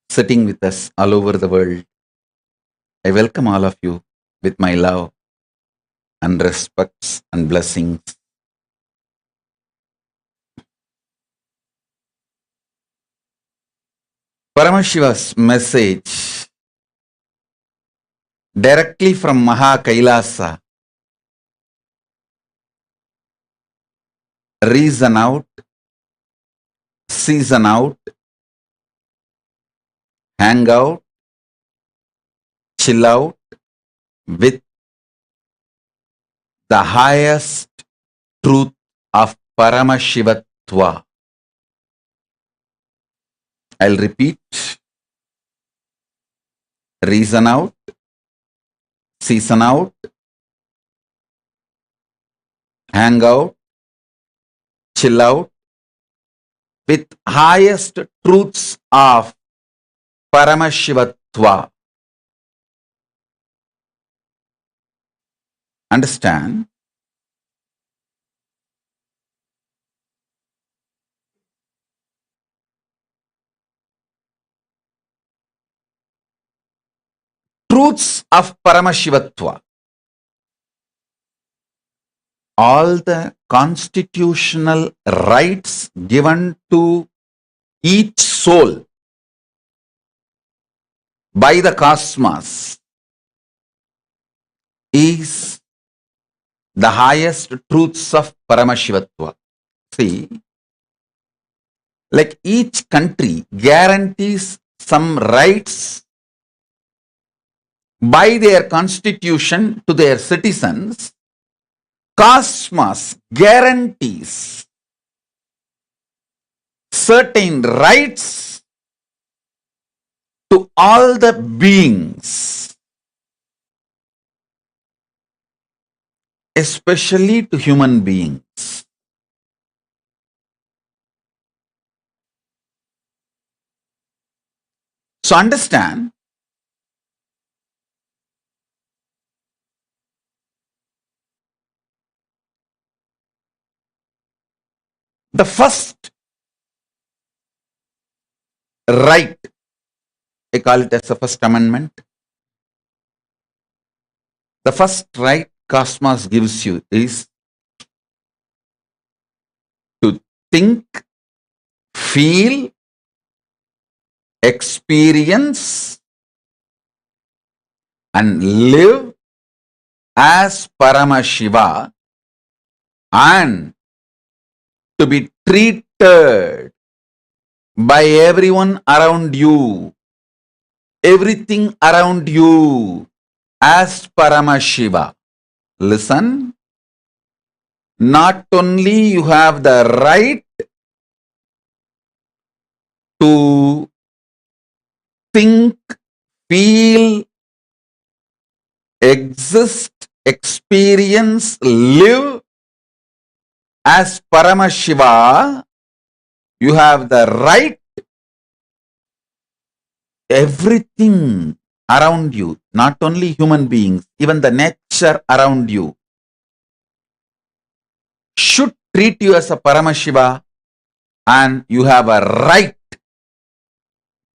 sitting with us all over the world. I welcome all of you with my love and respects and blessings. Paramashiva's message directly from Kailasa. Reason out, season out, hang out, chill out with the highest truth of Paramashivatva. I'll repeat. Reason out, season out, hang out, chill out with highest truths of Paramashivatva. Understand? Truths of Paramashivatva. All the constitutional rights given to each soul by the cosmos is the highest truths of Paramashivatva. See, like each country guarantees some rights by their constitution to their citizens, cosmos guarantees certain rights to all the beings, especially to human beings. So understand, the first right, I call it as the first amendment. The first right cosmos gives you is to think, feel, experience, and live as Paramashiva, and to be treated by everyone around you, everything around you as Paramashiva. Listen, not only you have the right to think, feel, exist, experience, live as Paramashiva, you have the right, everything around you, not only human beings, even the nature around you, should treat you as a Paramashiva, and you have a right.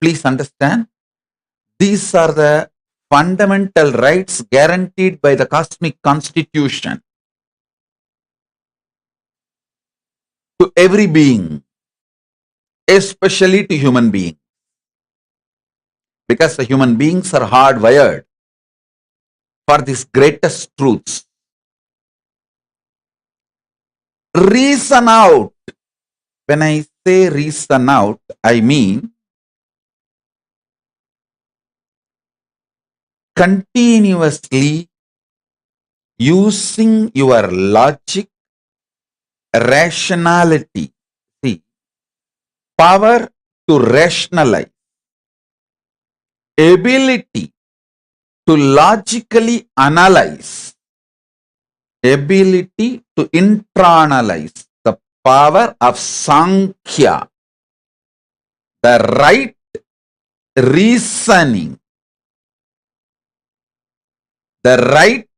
Please understand, these are the fundamental rights guaranteed by the cosmic constitution to every being, especially to human beings, because the human beings are hardwired for these greatest truths. Reason out. When I say reason out, I mean continuously using your logic, rationality. See, power to rationalize, ability to logically analyze, ability to internalize, the power of Sankhya, the right reasoning, the right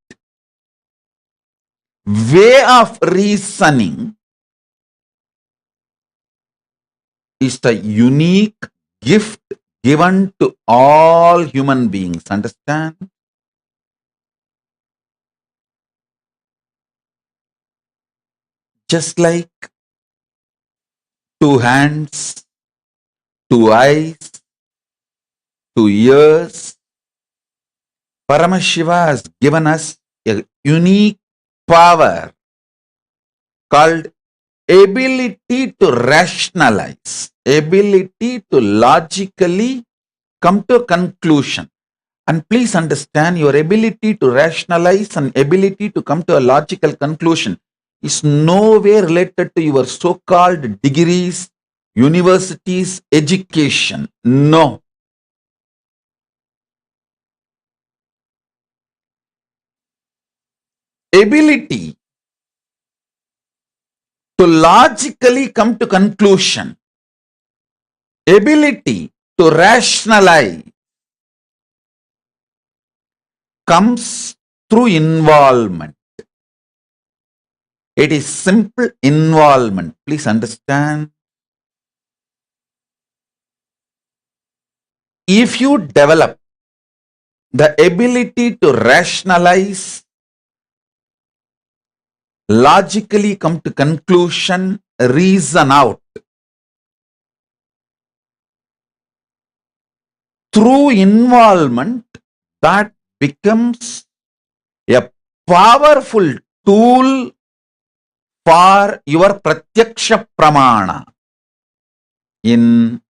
way of reasoning is the unique gift given to all human beings. Understand? Just like two hands, two eyes, two ears, Paramashiva has given us a unique power called ability to rationalize, ability to logically come to a conclusion. And please understand, your ability to rationalize and ability to come to a logical conclusion is nowhere related to your so-called degrees, universities, education. No. Ability to logically come to conclusion, ability to rationalize comes through involvement. It is simple involvement. Please understand. If you develop the ability to rationalize, logically come to conclusion, reason out through involvement, that becomes a powerful tool for your pratyaksha pramana. In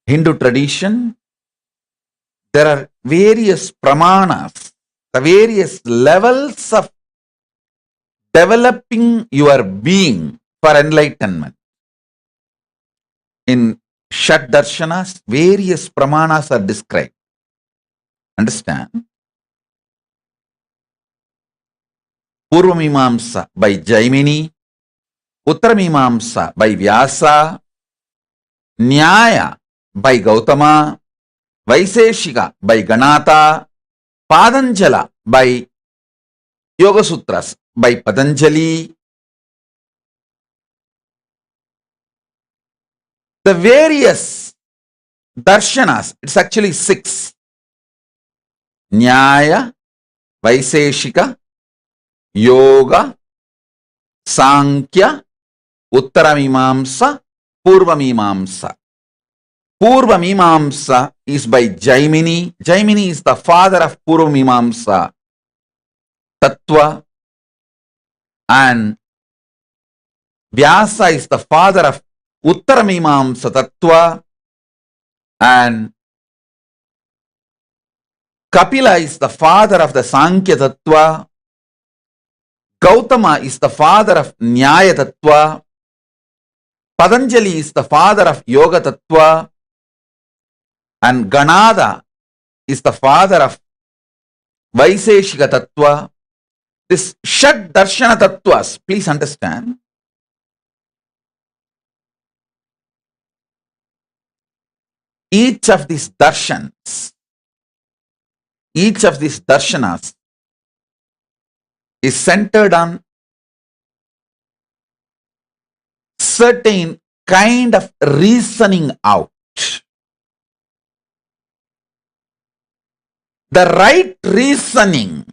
Hindu tradition, there are various pramanas, the various levels of developing your being for enlightenment. In Shat Darshanas, various pramanas are described. Understand? Purvamimamsa by Jaimini, Uttaramimamsa by Vyasa, Nyaya by Gautama, Vaiseshika by Ganata, Patanjala by Yoga Sutras by Patanjali. The various darshanas, it's actually 6. Nyaya, Vaiseshika, Yoga, Sankhya, Uttaramimamsa, Purvamimamsa. Purvamimamsa is by Jaimini. Jaimini is the father of Purvamimamsa Tattva, and Vyasa is the father of Uttaramimamsa Tattva, and Kapila is the father of the Sankhya Tattva, Gautama is the father of Nyaya Tattva, Patanjali is the father of Yoga Tattva, and Ganada is the father of Vaiseshika Tattva. This Shat Darshana Tattvas, please understand, each of these darshans, each of these darshanas is centered on certain kind of reasoning out. The right reasoning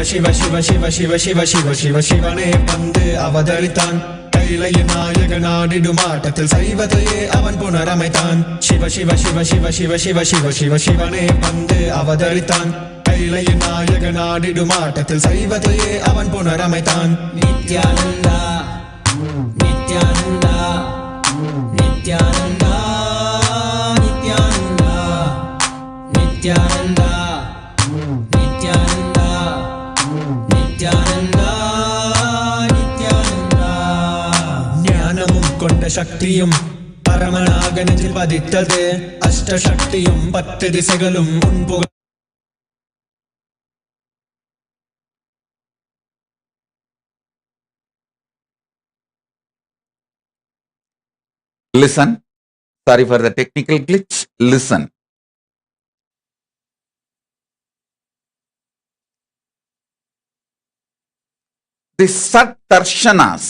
Shiva Shiva Shiva Shiva Shiva Shiva Shiva Shiva Shiva Shivane Pande Avadaritan கைலையின் நாயகனாடிடும் ஆட்டத்தில் சைவத்தையே அவன் புனரமைத்தான். சிவ சிவ சிவ சிவ சிவ சிவ சிவ சிவ சிவனே வந்து அவதரித்தான். கைலையின் நாயகனாடிடும் ஆட்டத்தில் சைவத்தையே அவன் புனரமைத்தான். நித்யானந்தா நித்யானந்தா நித்யானந்தா நித்யானந்தா நித்யானந்தா நித்யானந்தா நித்யானந்தா நித்யானந்தா. ஞானமும் கொண்ட சக்தியும் பரமனாக நெஞ்சில் பதித்தது. அஷ்டசக்தியும் 10 திசைகளும் முன்புக Listen. Sorry for the technical glitch. Listen. The Sat Darshanas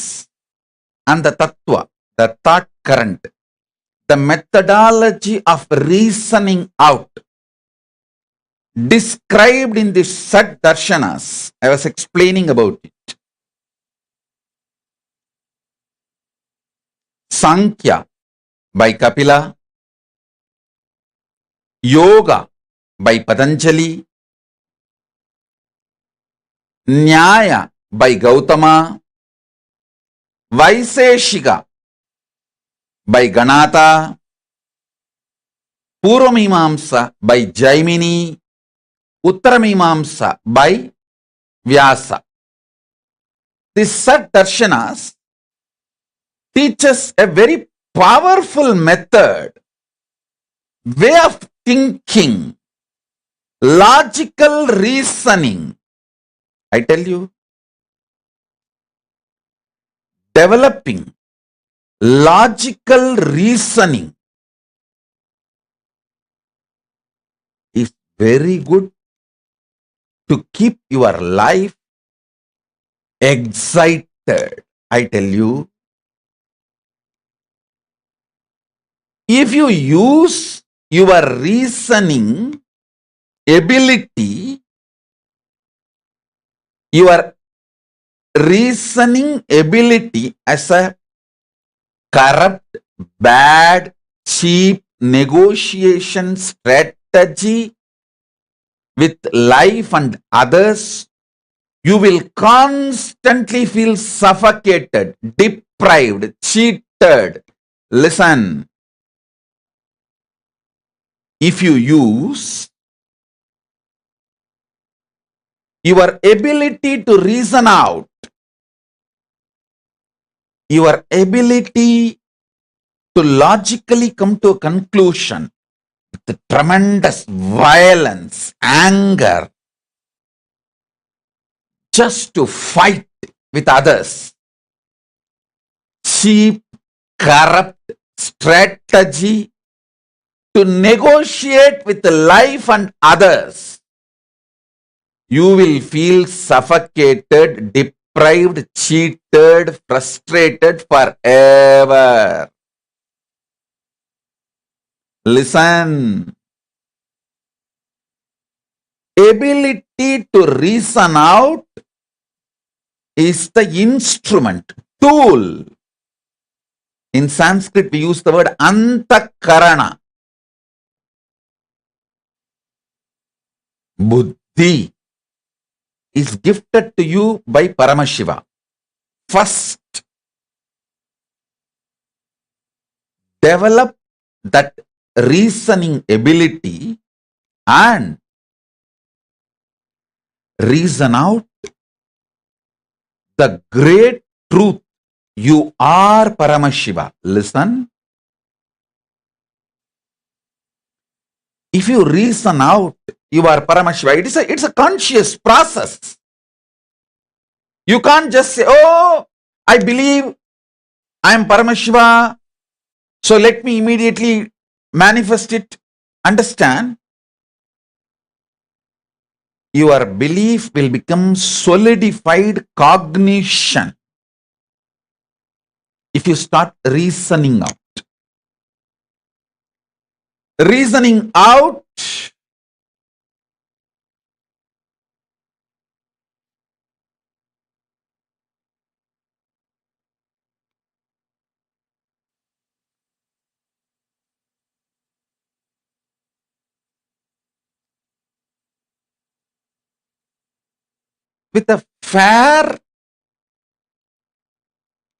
and the Tattva, the thought current, the methodology of reasoning out described in the Sat Darshanas. I was explaining about it. Sankhya by Kapila, Yoga by Patanjali, Nyaya by Gautama, Vaiseshika by Ganatha, Purvamimamsa by Jaimini, Uttaramimamsa by Vyasa. The Sat Darshanas teaches a very powerful method, way of thinking, logical reasoning. I tell you, developing logical reasoning is very good to keep your life excited. I tell you, if you use your reasoning ability, your reasoning ability as a corrupt, bad, cheap negotiation strategy with life and others, you will constantly feel suffocated, deprived, cheated. Listen. If you use your ability to reason out, your ability to logically come to a conclusion with tremendous violence, anger, just to fight with others, cheap, corrupt strategy to negotiate with life and others, you will feel suffocated, deprived, cheated, frustrated forever. Listen. Ability to reason out is the instrument, tool. In Sanskrit, we use the word antakarana. Buddhi is gifted to you by Paramashiva. First, develop that reasoning ability and reason out the great truth. You are Paramashiva. Listen. If you reason out you are Paramashiva, it's a conscious process. You can't just say, oh, I believe I am Paramashiva, so let me immediately manifest it. Understand? Your belief will become solidified cognition if you start reasoning out. Reasoning out with a fair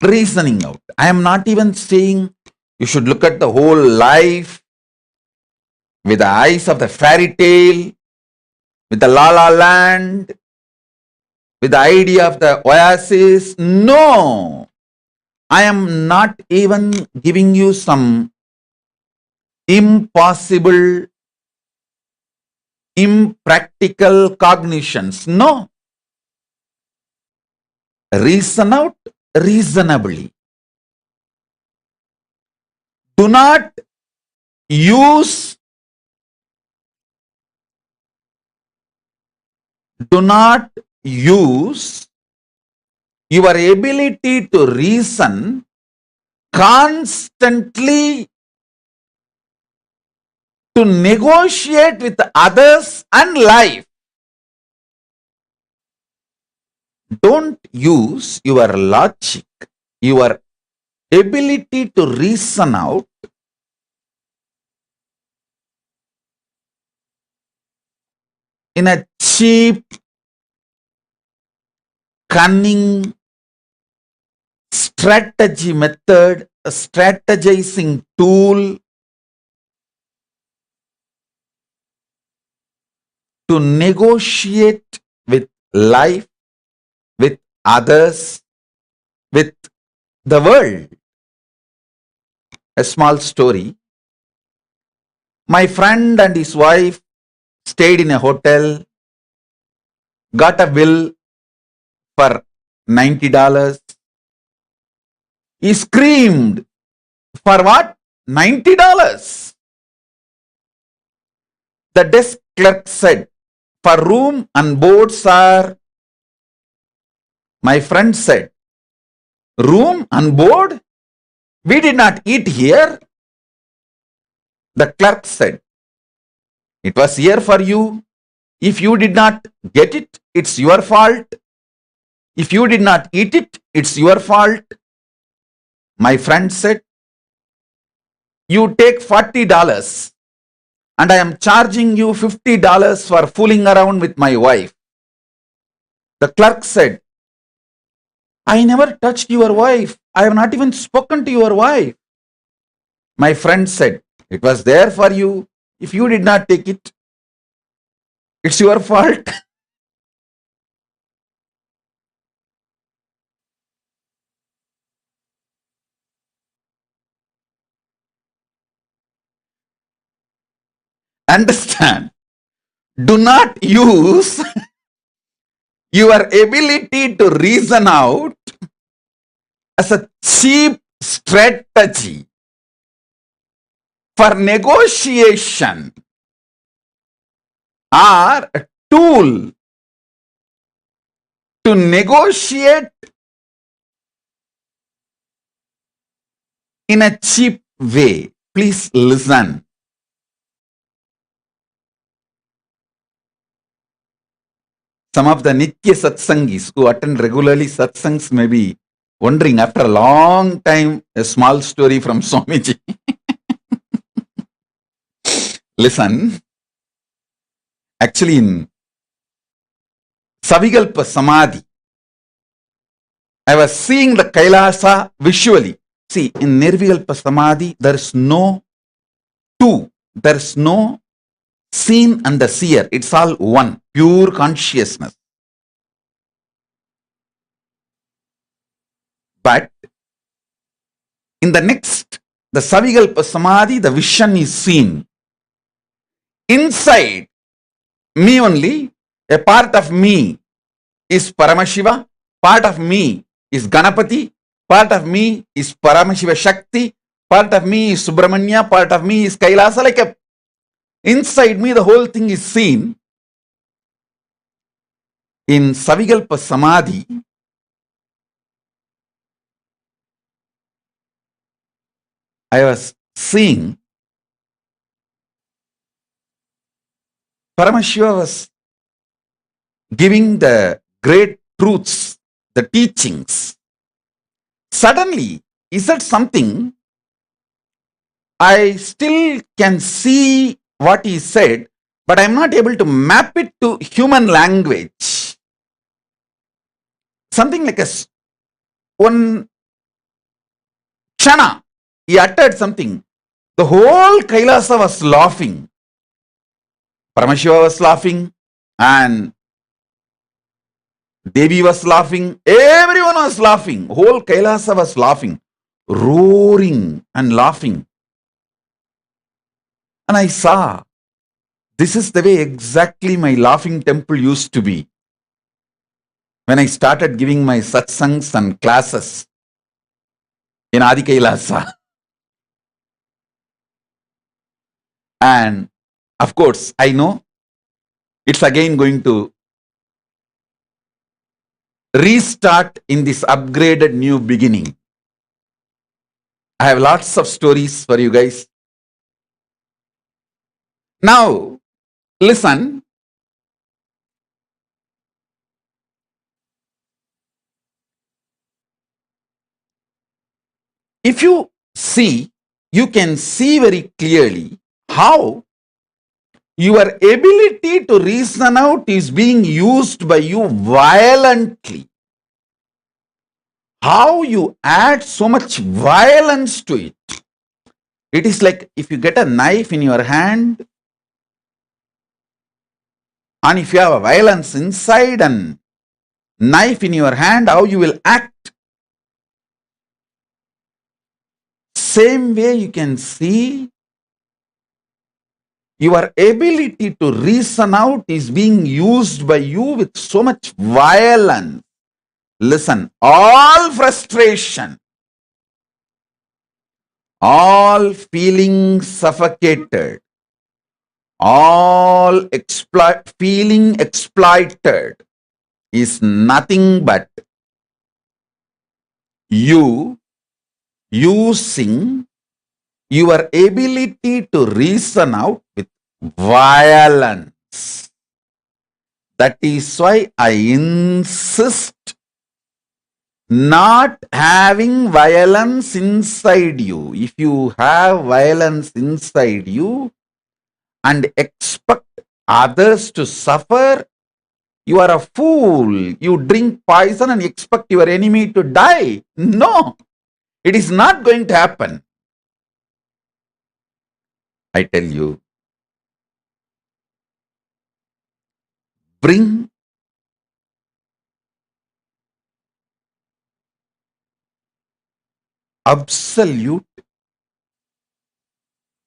reasoning out. I am not even saying you should look at the whole life with the eyes of the fairy tale, with the la la land, with the idea of the oasis. No, I am not even giving you some impossible, impractical cognitions. No. Reason out reasonably. Do not use your ability to reason constantly to negotiate with others and life. Don't use your logic, your ability to reason out in a cheap, cunning strategy method, a strategizing tool to negotiate with life, with others, with the world. A small story. My friend and his wife stayed in a hotel, got a bill for $90. He screamed, for what? $90. The desk clerk said, for room and board, sir. My friend said, room and board? We did not eat here. The clerk said, it was here for you. If you did not get it, it's your fault. If you did not eat it, it's your fault. My friend said, you take $40 and I am charging you $50 for fooling around with my wife. The clerk said, I never touched your wife. I have not even spoken to your wife. My friend said, it was there for you. If you did not take it, it's your fault. Understand? Do not use your ability to reason out as a cheap strategy for negotiation or a tool to negotiate in a cheap way. Please listen. Some of the Nitya Satsangis who attend regularly satsangs may be wondering after a long time a small story from Swamiji. Listen, actually in Savikalpa Samadhi, I was seeing the Kailasa visually. See, in Nirvikalpa Samadhi, there is no two, there is no seen and the seer. It's all one, pure consciousness. But in the next, the Savikalpa Samadhi, the vision is seen. Inside me only, a part of me is Paramashiva, part of me is Ganapati, part of me is Paramashiva Shakti, part of me is Subramanya, part of me is Kailasa. Like a inside me, the whole thing is seen. In Savikalpa Samadhi, I was seeing Paramashiva was giving the great truths, the teachings. Suddenly, he said something. I still can see what he said, but I'm not able to map it to human language. something like one chana, he uttered something. The whole Kailasa was laughing. Paramashiva was laughing and Devi was laughing. Everyone was laughing. Whole Kailasa was laughing, roaring and laughing. And I saw, this is the way exactly my laughing temple used to be. When I started giving my satsangs and classes in Adi Kailasa. And of course, I know it's again going to restart in this upgraded new beginning. I have lots of stories for you guys. Now, listen. If you see, you can see very clearly how your ability to reason out is being used by you violently. How you add so much violence to it. It is like if you get a knife in your hand, and if you have a violence inside and knife in your hand, how you will act. Same way you can see your ability to reason out is being used by you with so much violence. Listen, all frustration, all feeling suffocated, all feeling exploited is nothing but you using your ability to reason out with violence. That is why I insist not having violence inside you. If you have violence inside you and expect others to suffer, you are a fool. You drink poison and expect your enemy to die. No, it is not going to happen. I tell you, bring absolute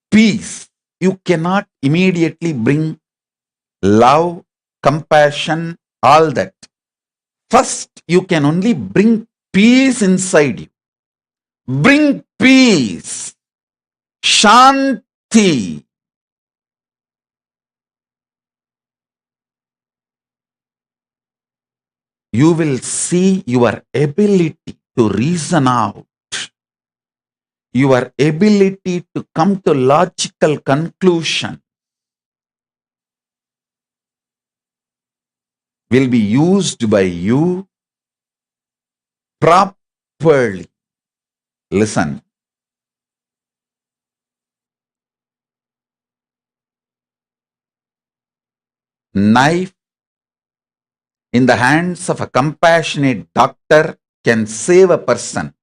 peace. You cannot immediately bring love, compassion, all that. First, you can only bring peace inside you. Bring peace, shanti. You will see your ability to reason out, your ability to come to logical conclusion will be used by you properly. Listen. Knife in the hands of a compassionate doctor can save a person.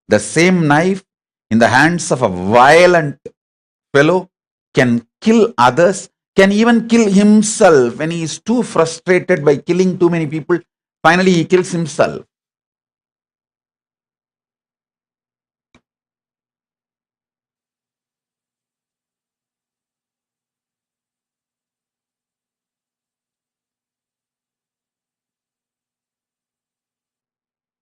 The same knife in the hands of a violent fellow can kill others, can even kill himself when he is too frustrated by killing too many people. Finally, he kills himself.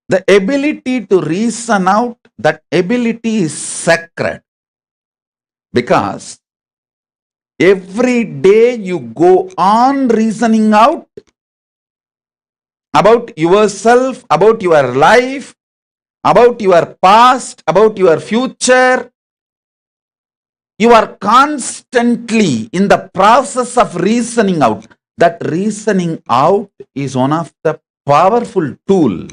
The ability to reason out, that ability is sacred. Because every day you go on reasoning out about yourself, about your life, about your past, about your future. You are constantly in the process of reasoning out. That reasoning out is one of the powerful tools.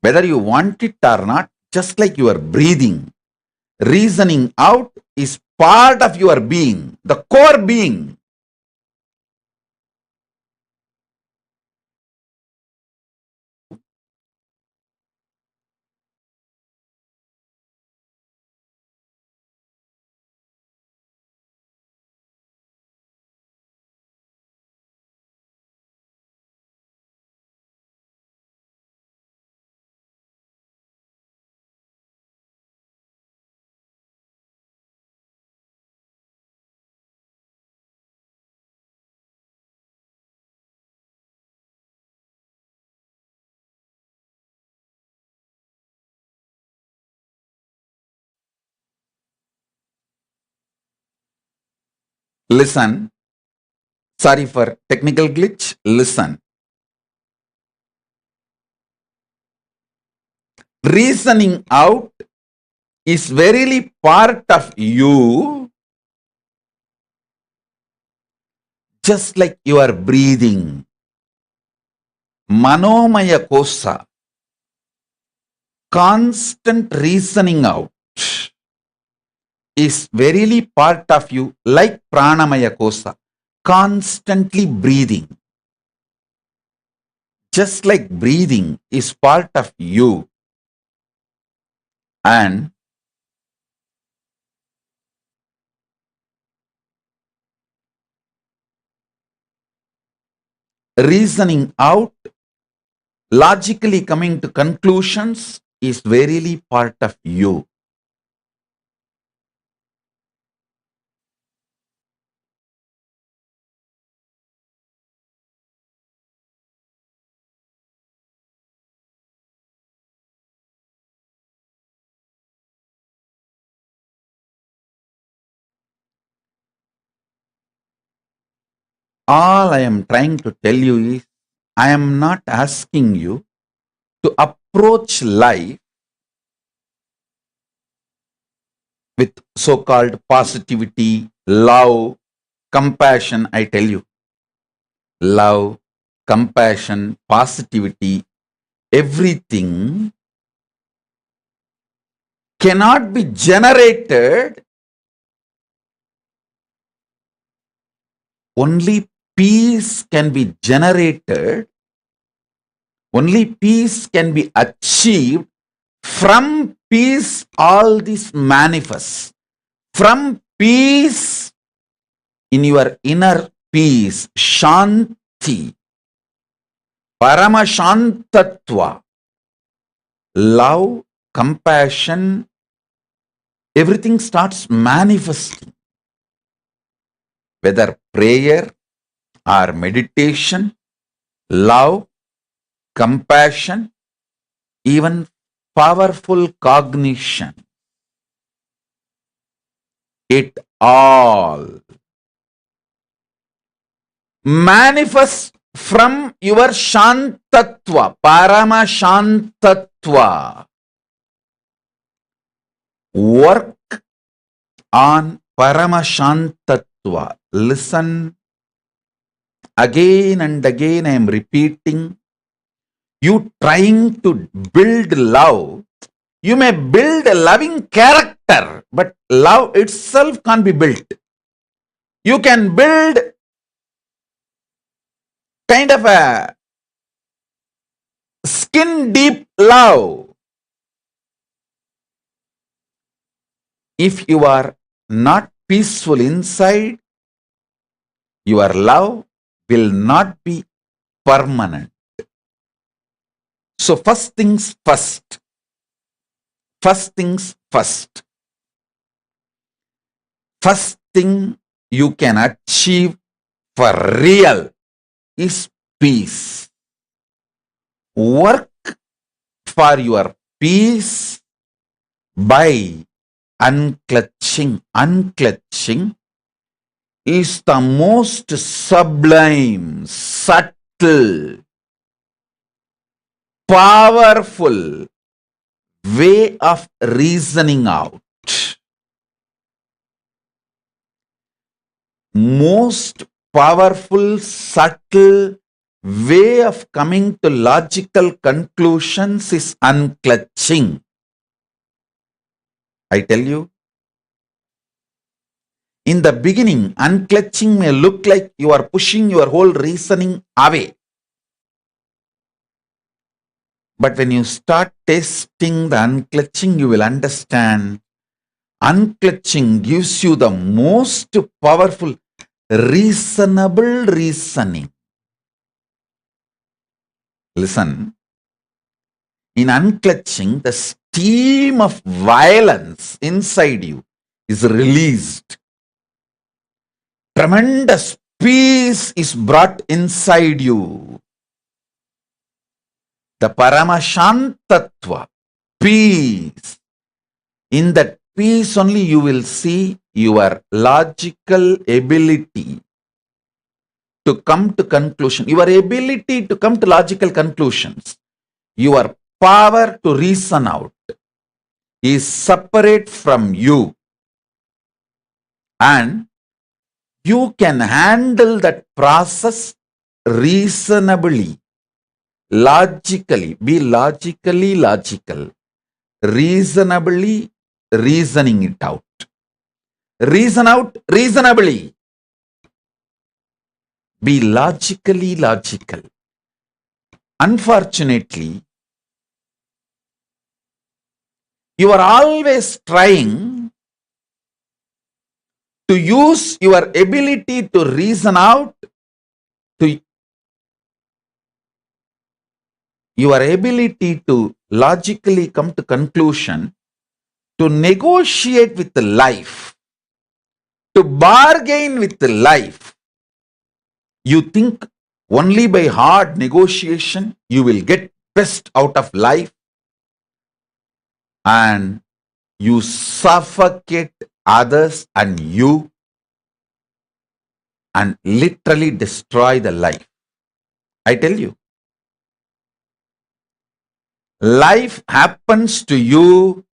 Whether you want it or not, just like your breathing, reasoning out is part of your being, the core being. Listen. Sorry for technical glitch. Listen. Reasoning out is verily part of you, just like you are breathing. Manomaya kosa. Constant reasoning out is verily part of you, like pranamaya kosa. Constantly breathing. Just like breathing is part of you. And reasoning out, logically coming to conclusions, is verily part of you. All I am trying to tell you is, I am not asking you to approach life with so-called positivity, love, compassion. I tell you, love, compassion, positivity, everything cannot be generated. Only peace can be generated. Only peace can be achieved. From peace, all this manifests. From peace, in your inner peace, Shanti, Paramashantatva, love, compassion, everything starts manifesting. Whether prayer or meditation, love, compassion, even powerful cognition, it all manifests from your Shantatva, Paramashantatva. Work on Paramashantatva. Listen again and again. I am repeating. You trying to build love. You may build a loving character, but love itself can't be built. You can build kind of a skin deep love. If you are not peaceful inside, your love will not be permanent. So first things first. First things first. First thing you can achieve for real is peace. Work for your peace by unclutching. Unclutching is the most sublime, subtle, powerful way of reasoning out. Most powerful, subtle way of coming to logical conclusions is unclutching. I tell you, in the beginning, unclutching may look like you are pushing your whole reasoning away. But when you start tasting the unclutching, you will understand unclutching gives you the most powerful, reasonable reasoning. Listen, in unclutching, the steam of violence inside you is released. Tremendous peace is brought inside you. The Paramashantatva, peace. In that peace only you will see your logical ability to come to conclusion, your ability to come to logical conclusions, your power to reason out is separate from you, and you can handle that process reasonably, logically, be logically logical, reasonably reasoning it out. Reason out reasonably. Be logically logical. Unfortunately, you are always trying to use your ability to reason out, to your ability to logically come to conclusion, to negotiate with the life, to bargain with the life. You think only by hard negotiation you will get best out of life, and you suffocate others and you, and literally destroy the life. I tell you, life happens to you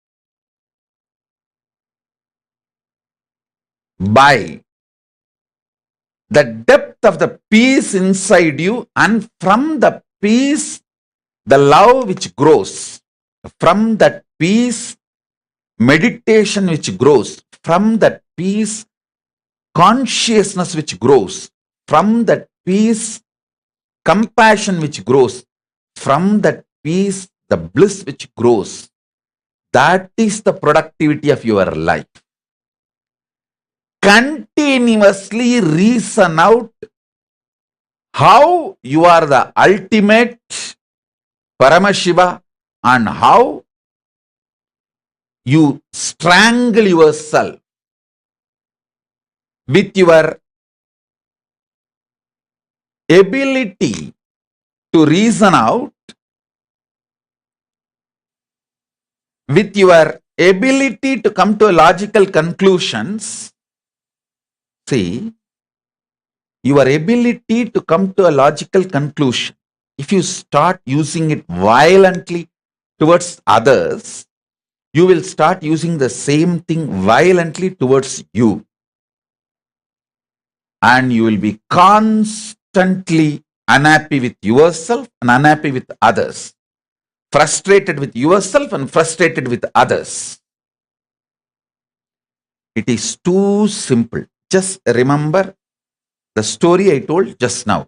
by the depth of the peace inside you, and from the peace, the love which grows. From that peace, meditation which grows. From that peace, consciousness which grows. From that peace, compassion which grows. From that peace, the bliss which grows. That is the productivity of your life. Continuously reason out how you are the ultimate Paramashiva and how you strangle yourself with your ability to reason out, with your ability to come to logical conclusions. See, your ability to come to a logical conclusion, if you start using it violently towards others, you will start using the same thing violently towards you. And you will be constantly unhappy with yourself and unhappy with others. Frustrated with yourself and frustrated with others. It is too simple. Just remember the story I told just now.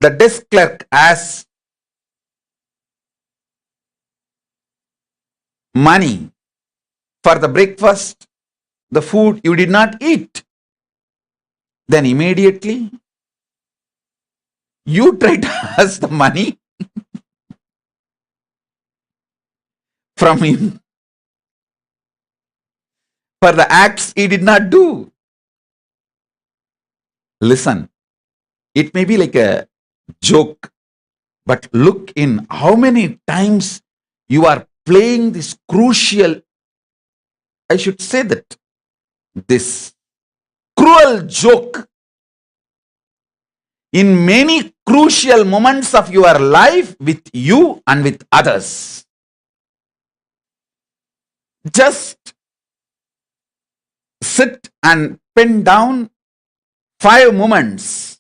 The desk clerk asks money for the breakfast, the food you did not eat. Then immediately you try to ask the money from him for the acts he did not do. Listen, it may be like a joke, but look in how many times you are playing this crucial, I should say that, this cruel joke in many crucial moments of your life with you and with others. Just sit and pen down 5 moments.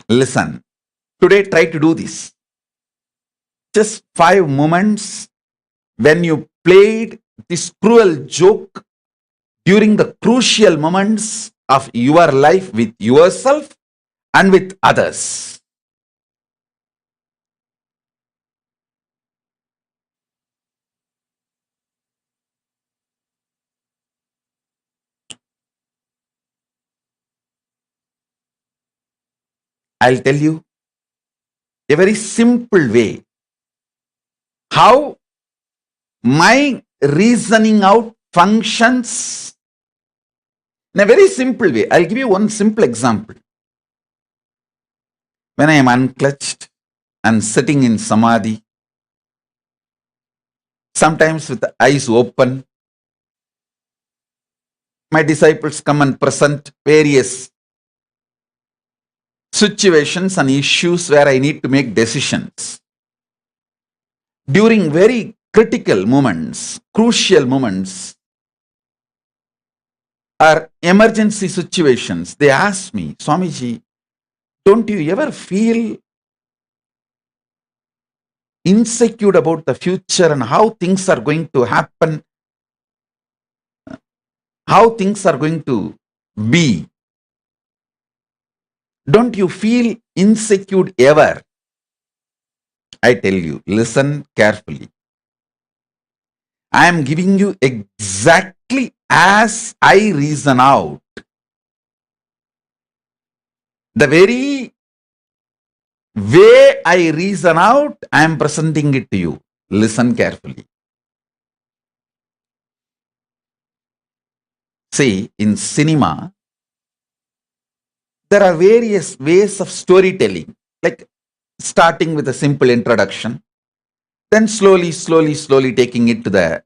Listen, today try to do this. Just 5 moments when you played this cruel joke during the crucial moments of your life with yourself and with others. I'll tell you a very simple way how my reasoning out functions. In a very simple way. I'll give you one simple example. When I am unclutched, and sitting in samadhi, sometimes with the eyes open. My disciples come and present various situations and issues where I need to make decisions. During very critical moments, crucial moments, or emergency situations, they ask me, Swamiji, don't you ever feel insecure about the future and how things are going to happen, how things are going to be? Don't you feel insecure ever? I tell you, listen carefully. I am giving you exactly as I reason out. The very way I reason out, I am presenting it to you. Listen carefully. See, in cinema, there are various ways of storytelling, like starting with a simple introduction, then slowly taking it to the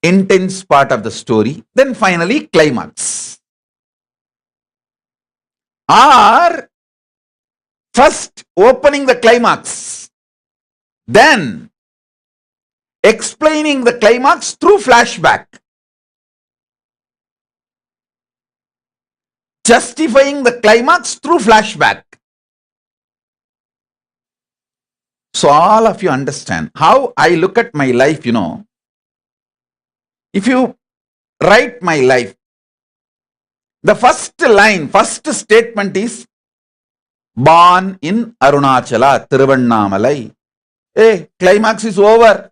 intense part of the story, then finally climax. Or first opening the climax, then explaining the climax through flashback, justifying the climax through flashback. So all of you understand how I look at my life, If you write my life, the first line, first statement is born in Arunachala, Tiruvannamalai. Hey, climax is over.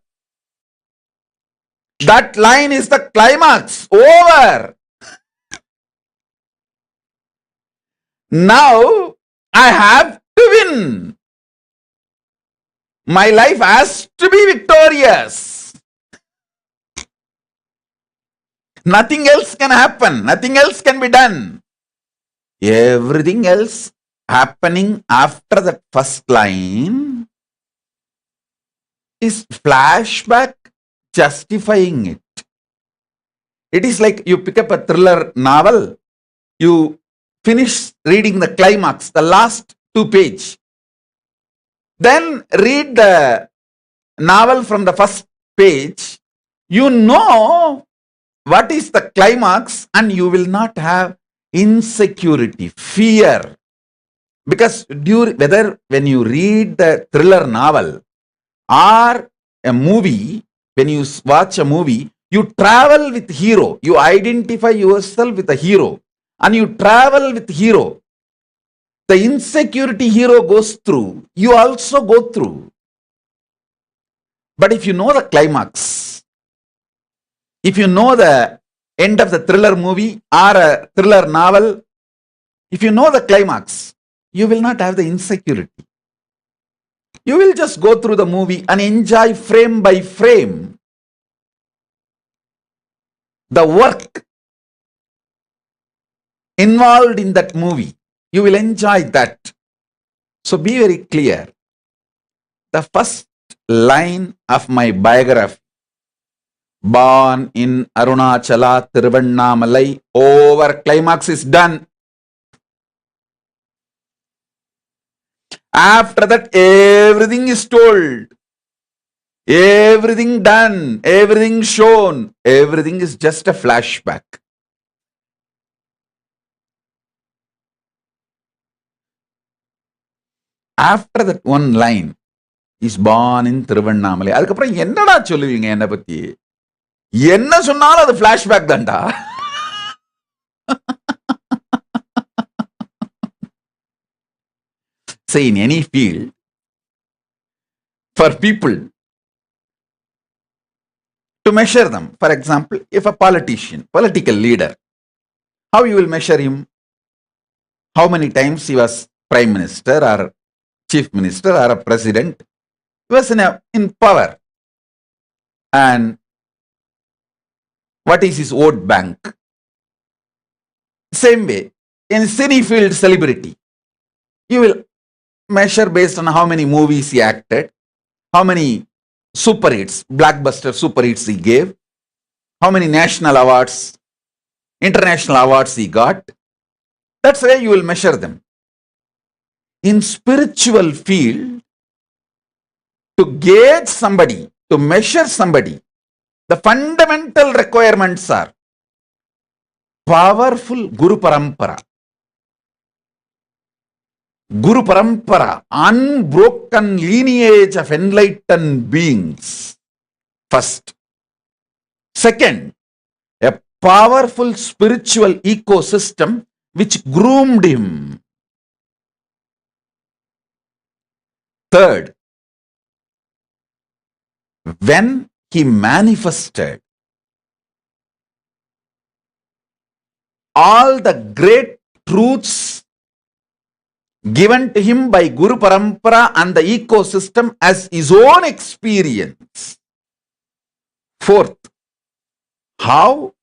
That line is the climax. Over. Now I have to win. My life has to be victorious. Nothing else can happen. Nothing else can be done. Everything else happening after that first line is flashback justifying it. It is like you pick up a thriller novel, you finish reading the climax, the last 2 pages. Then read the novel from the first page. You know what is the climax and you will not have insecurity, fear. Because whether when you read the thriller novel or a movie, when you watch a movie, you travel with hero. You identify yourself with the hero and you travel with hero. The insecurity hero goes through, you also go through. But if you know the climax, if you know the end of the thriller movie or a thriller novel, if you know the climax, you will not have the insecurity. You will just go through the movie and enjoy frame by frame the work involved in that movie. You will enjoy that. So be very clear. The first line of my biography, born in Arunachala, Tiruvannamalai, over, climax is done. After that, everything is told, everything done, everything shown, everything is just a flashback. After that one line is born in Tiruvannamalai. அதுக்கப்புறம் என்னடா சொல்லுவீங்க என்னை பத்தி? என்ன சொன்னாலும் அது flashback தான்டா. Say in any field, for people to measure them, for example, if a politician, political leader, how you will measure him? How many times he was prime minister or chief minister or a president? He was in power. And what is his vote bank? Same way, in any field, celebrity, You will measure based on how many movies he acted, how many super hits, blockbuster super hits he gave, how many national awards, international awards he got. That's why you will measure them. In spiritual field, to gauge somebody, to measure somebody, the fundamental requirements are powerful Guru Parampara. Guru Parampara, unbroken lineage of enlightened beings. First. Second, a powerful spiritual ecosystem which groomed him. Third, when he manifested all the great truths given to him by Guru Parampara and the ecosystem as his own experience. Fourth, how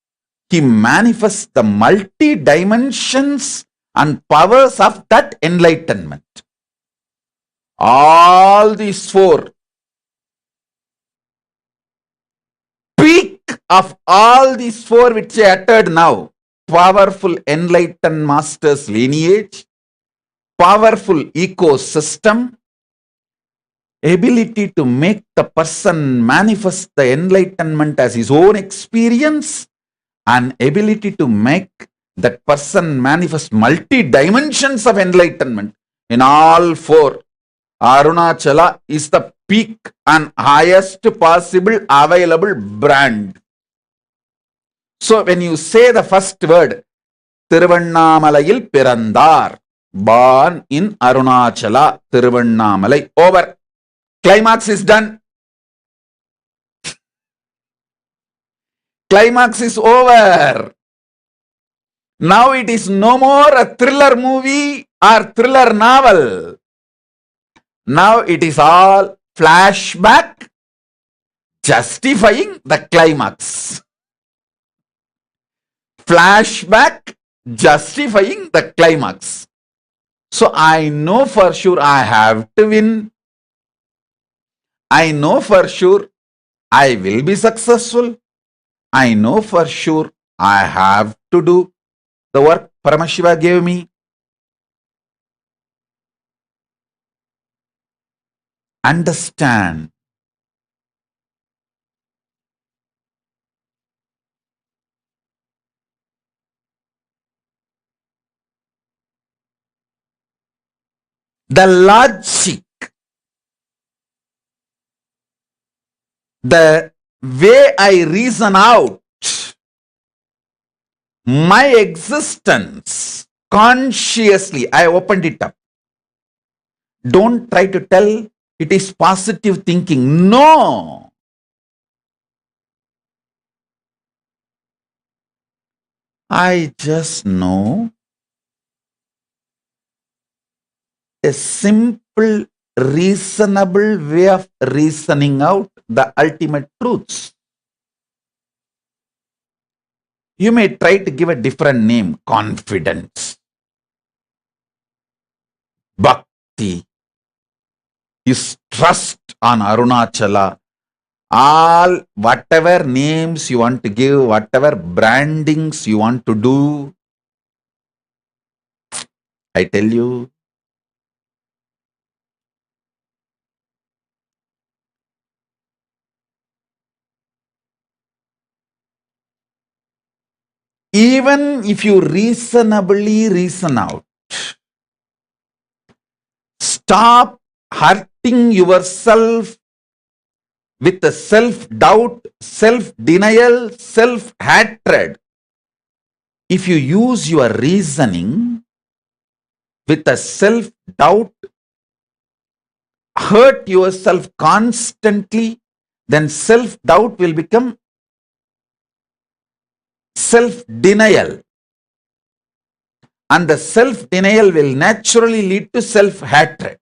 he manifests the multi-dimensions and powers of that enlightenment. All these four, peak of all these four which I uttered now, powerful enlightened master's lineage, powerful ecosystem, ability to make the person manifest the enlightenment as his own experience, and ability to make that person manifest multi-dimensions of enlightenment. In all four, Arunachala is the peak and highest possible available brand. So when you say the first word, Tiruvannamalai Pirandar, born in Arunachala, Tiruvannamalai, over. Climax is done. Climax is over. Now it is no more a thriller movie or thriller novel. Now it is all flashback justifying the climax. Flashback justifying the climax. So I know for sure I have to win. I know for sure I will be successful. I know for sure I have to do the work Paramashiva gave me. Understand. The logic, the way I reason out my existence consciously, I opened it up. Don't try to tell it is positive thinking. No. I just know a simple, reasonable way of reasoning out the ultimate truths. You may try to give a different name, confidence, bhakti, is trust on Arunachala. All whatever names you want to give, whatever brandings you want to do, I tell you, even if you reasonably reason out, stop hurting yourself with the self-doubt, self-denial, self-hatred. If you use your reasoning with a self-doubt, hurt yourself constantly, then self-doubt will become self-denial. And the self-denial will naturally lead to self-hatred.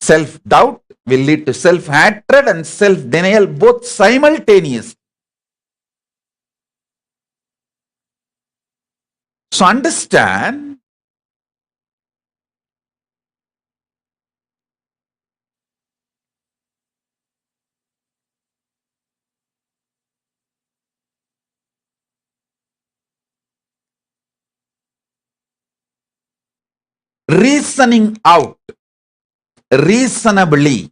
Self-doubt will lead to self-hatred and self-denial both simultaneously. So understand, reasoning out reasonably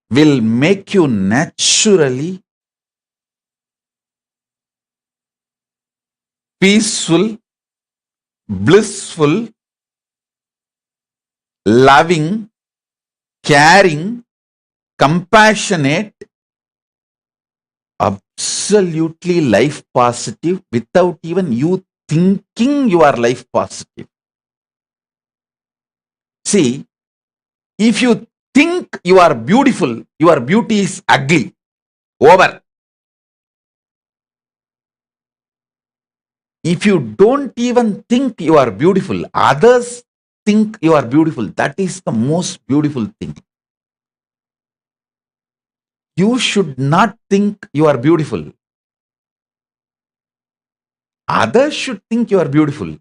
will make you naturally peaceful, blissful, loving, caring, compassionate, absolutely life positive without even you thinking you are life positive. See, if you think you are beautiful, your beauty is ugly. Over. If you don't even think you are beautiful, others think you are beautiful. That is the most beautiful thing. You should not think you are beautiful. Others should think you are beautiful.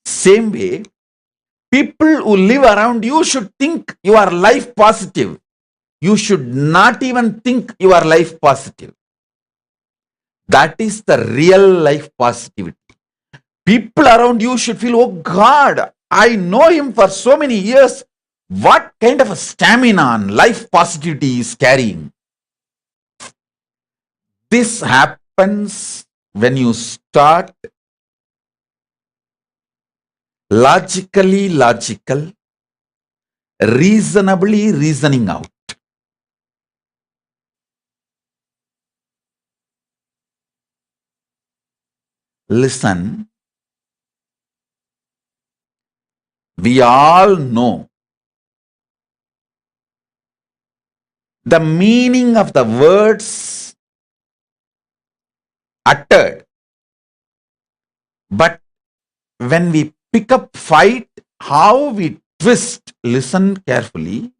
Same way, people who live around you should think you are life positive. You should not even think you are life positive. That is the real life positivity. People around you should feel, oh God, I know him for so many years. What kind of a stamina and life positivity he is carrying? This happens when you start logically logical, reasonably reasoning out. Listen, we all know the meaning of the words uttered, but when we pick up fight, how we twist, listen carefully.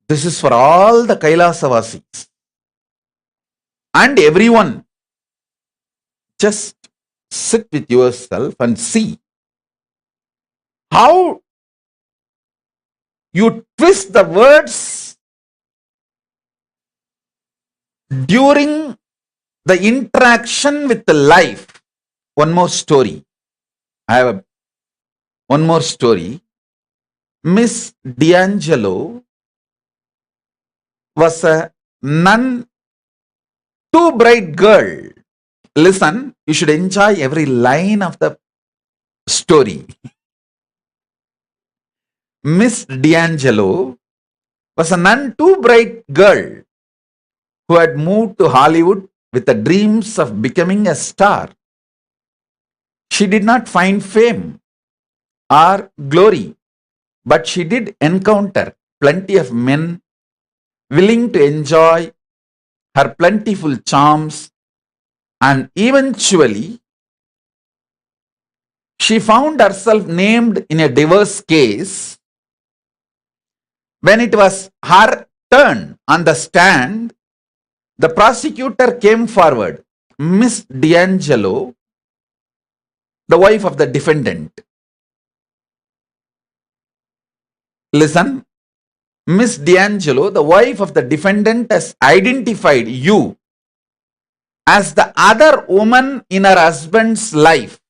This is for all the Kailasa Vasis and everyone. Just sit with yourself and see how you twist the words during the interaction with the life. One more story. I have one more story. Miss D'Angelo was a none too bright girl. Listen, you should enjoy every line of the story. Miss D'Angelo was a none too bright girl who had moved to Hollywood with the dreams of becoming a star. She did not find fame or glory, but she did encounter plenty of men willing to enjoy her plentiful charms, and eventually she found herself named in a divorce case. When it was her turn on the stand, the prosecutor came forward. Miss D'Angelo, the wife of the defendant. Listen, Miss D'Angelo, the wife of the defendant, has identified you as the other woman in her husband's life.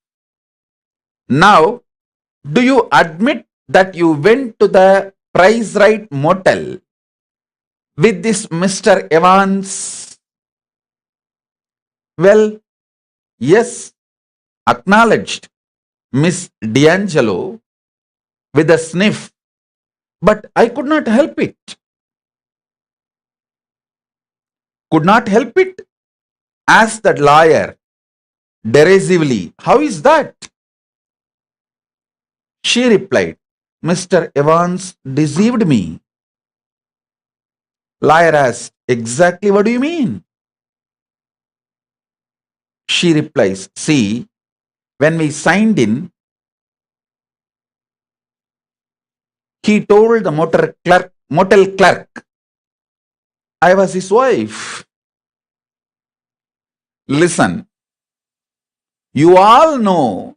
Now, do you admit that you went to the Price Right motel with this Mr. Evans? Well, yes, acknowledged Miss D'Angelo with a sniff, but I could not help it. Could not help it? Asked the lawyer derisively. How is that? She replied, Mr. Evans deceived me. Lawyer asked, exactly what do you mean? She replies, see, when we signed in, he told the motel clerk, I was his wife. Listen, you all know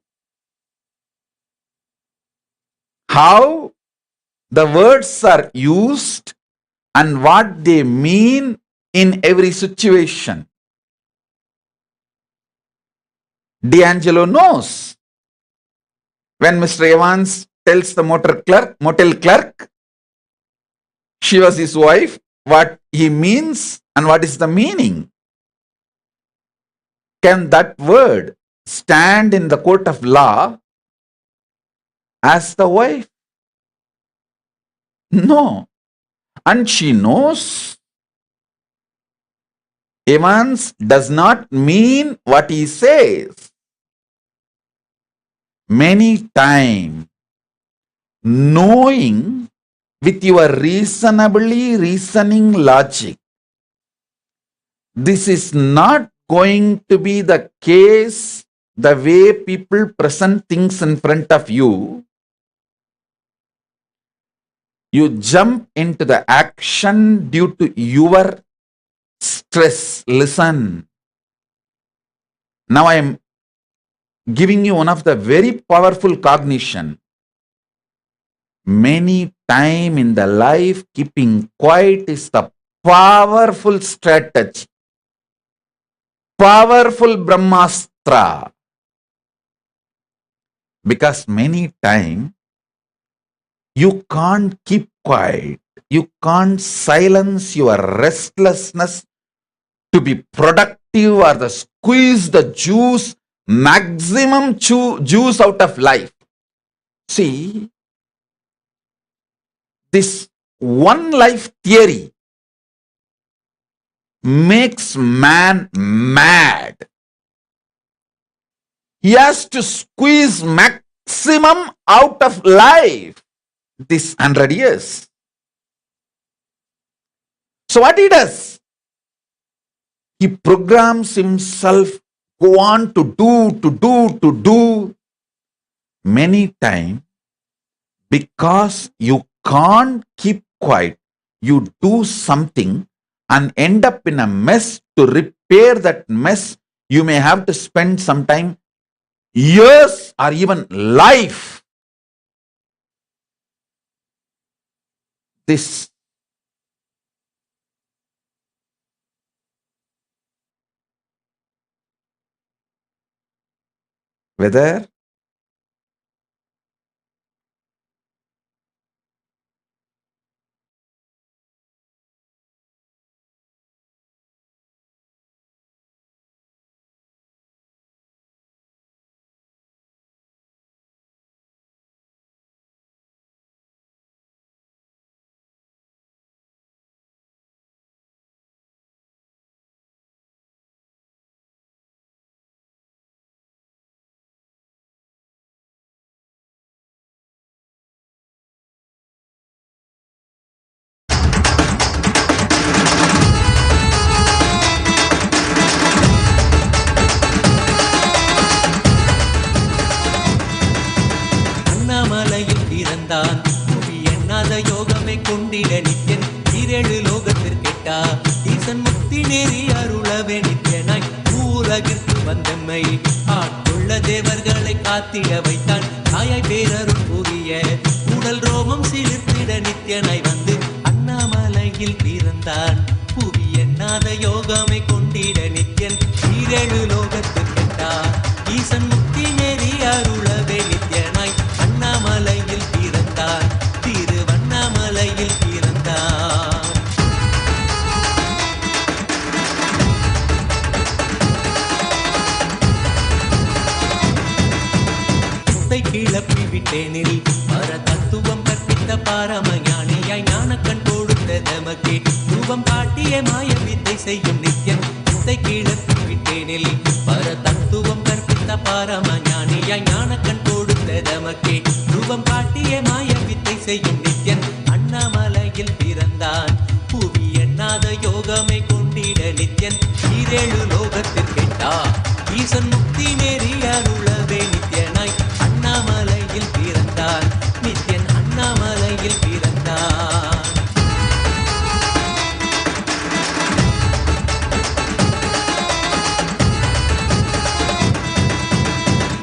how the words are used and what they mean in every situation. D'Angelo knows. When Mr. Evans tells the motel clerk, she was his wife, what he means and what is the meaning. Can that word stand in the court of law as the wife? No. And she knows. Evans does not mean what he says. Many times, knowing with your reasoning logic, this is not going to be the case the way people present things in front of you. You jump into the action due to your stress. Listen. Now I am giving you one of the very powerful cognition. Many time in the life, keeping quiet is the powerful strategy. Powerful Brahmastra. Because many time, you can't keep quiet. You can't silence your restlessness to be productive or the squeeze the juice, maximum juice out of life. See, this one life theory makes man mad. He has to squeeze maximum out of life this 100 years. So what he does? He programs himself, go on to do. Many times, because you can't keep quiet, you do something and end up in a mess. To repair that mess, you may have to spend some time, years or even life. This whether யோகமே கொண்டிட Nithyan ஈரேழு லோகத்திற்கெட்டா ஈசன் முக்தி நேரி அருளவே நித்யனாய் ஊரகிற்கு வந்தம்மை ஆட்கொள்ள தேவர்களை காத்திட வைத்தான் தாயாய் பேரரும் புரிய உடல் ரோமம் சிலிர்த்திட நித்யனாய் வந்து அண்ணாமலையில் பிறந்தான் புவி எண்ணாத யோகமே கொண்டிட நித்யன் ஈரேழு லோகத்திற்கெட்டா ஈசன் முக்தி நேரி அருளவே நித்யனாய் அண்ணாமலையில் பிறந்தான் திருவண்ணாமலையில் பிறந்தான். முத்தை கிளப்பி விட்டேனில் பர தத்துவம் கற்பித்த பாரமஞானியாய் ஞானக்கண் கொடுத்த தமக்கே ரூபம் காட்டிய மாய வித்தை செய்யும் நித்யன் முத்தை கிளப்பி விட்டேனில் பர தத்துவம் கற்பித்த பாரமஞானியாய் ஞானக்கண் கொடுத்த தமக்கே ரூபம் காட்டிய மாய வித்தை செய்யும் நித்யன் அண்ணாமலையில் பிறந்தான் புவி எண்ணாத யோகமே கொண்டிட நித்யன் ஈரேழு லோகத்திற்கெட்டா ஈசன் முக்தி நேரி அருளவே நித்யனாய் அண்ணாமலையில் பிறந்தான் நித்யன் அண்ணாமலையில் பிறந்தான்.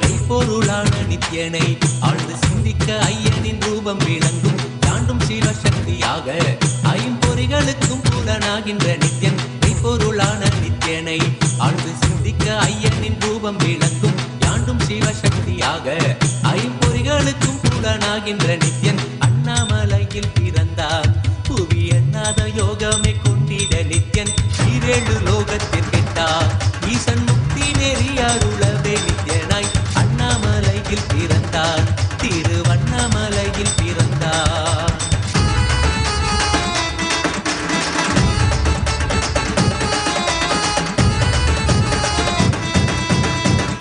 மெய்ப்பொருளான நித்யனை ஆழ்ந்து சிந்திக்க ஐயனின் ரூபம் விளங்கும் தாண்டும் சிவசக்தியாக ஐம்பொறிகளுக்கும் புலனாகின்ற நித்யன் மெய்ப்பொருளான நித்யனை ஆழ்ந்து சிந்திக்க ஐயனின் ரூபம் விளங்கும் ஐம்பொறிகளுக்கும் புலனாகின்ற நித்யன் அண்ணாமலையில் பிறந்தார். புவி எண்ணாத யோகமே கொண்டிட நித்யன் ஈரேழு லோகத்திற்கெட்டார். ஈசன் முக்தி நெறியாருளவே நித்யனாய் அண்ணாமலையில் பிறந்தார். திருவண்ணாமலையில் பிறந்தார்.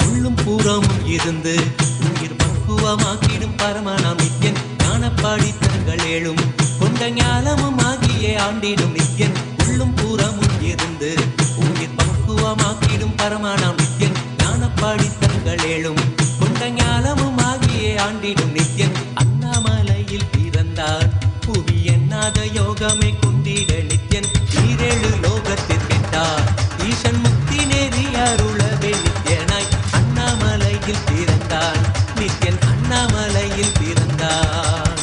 உள்ளும் பூரமும் இருந்து உயிர் பக்குவமாக்கிடும் பரமனாம் நித்யன் ஞானப்பாடித்தங்கள் ஏழும் கொண்ட ஞானமும் ஆகியே ஆண்டிடும் நித்யன். உள்ளும் பூரமும் இருந்து உயிர் பக்குவமாக்கிடும் பரமனாம் நித்யன் ஞானப்பாடித்தங்கள் ஏழும் கொண்ட ஞானமும் ஆகியே ஆண்டிடும் நித்யன் அண்ணாமலையில் பிறந்தார். புவி எண்ணாத யோகமே கொண்டிட நித்யன் ஈரேழு லோகத்திற்கெட்டார். ஈசன் முக்தி நெறியாருளவே நித்யனாய் அண்ணாமலையில் பிறந்தார். நித்யன் அண்ணாமலையில் பிறந்தார்.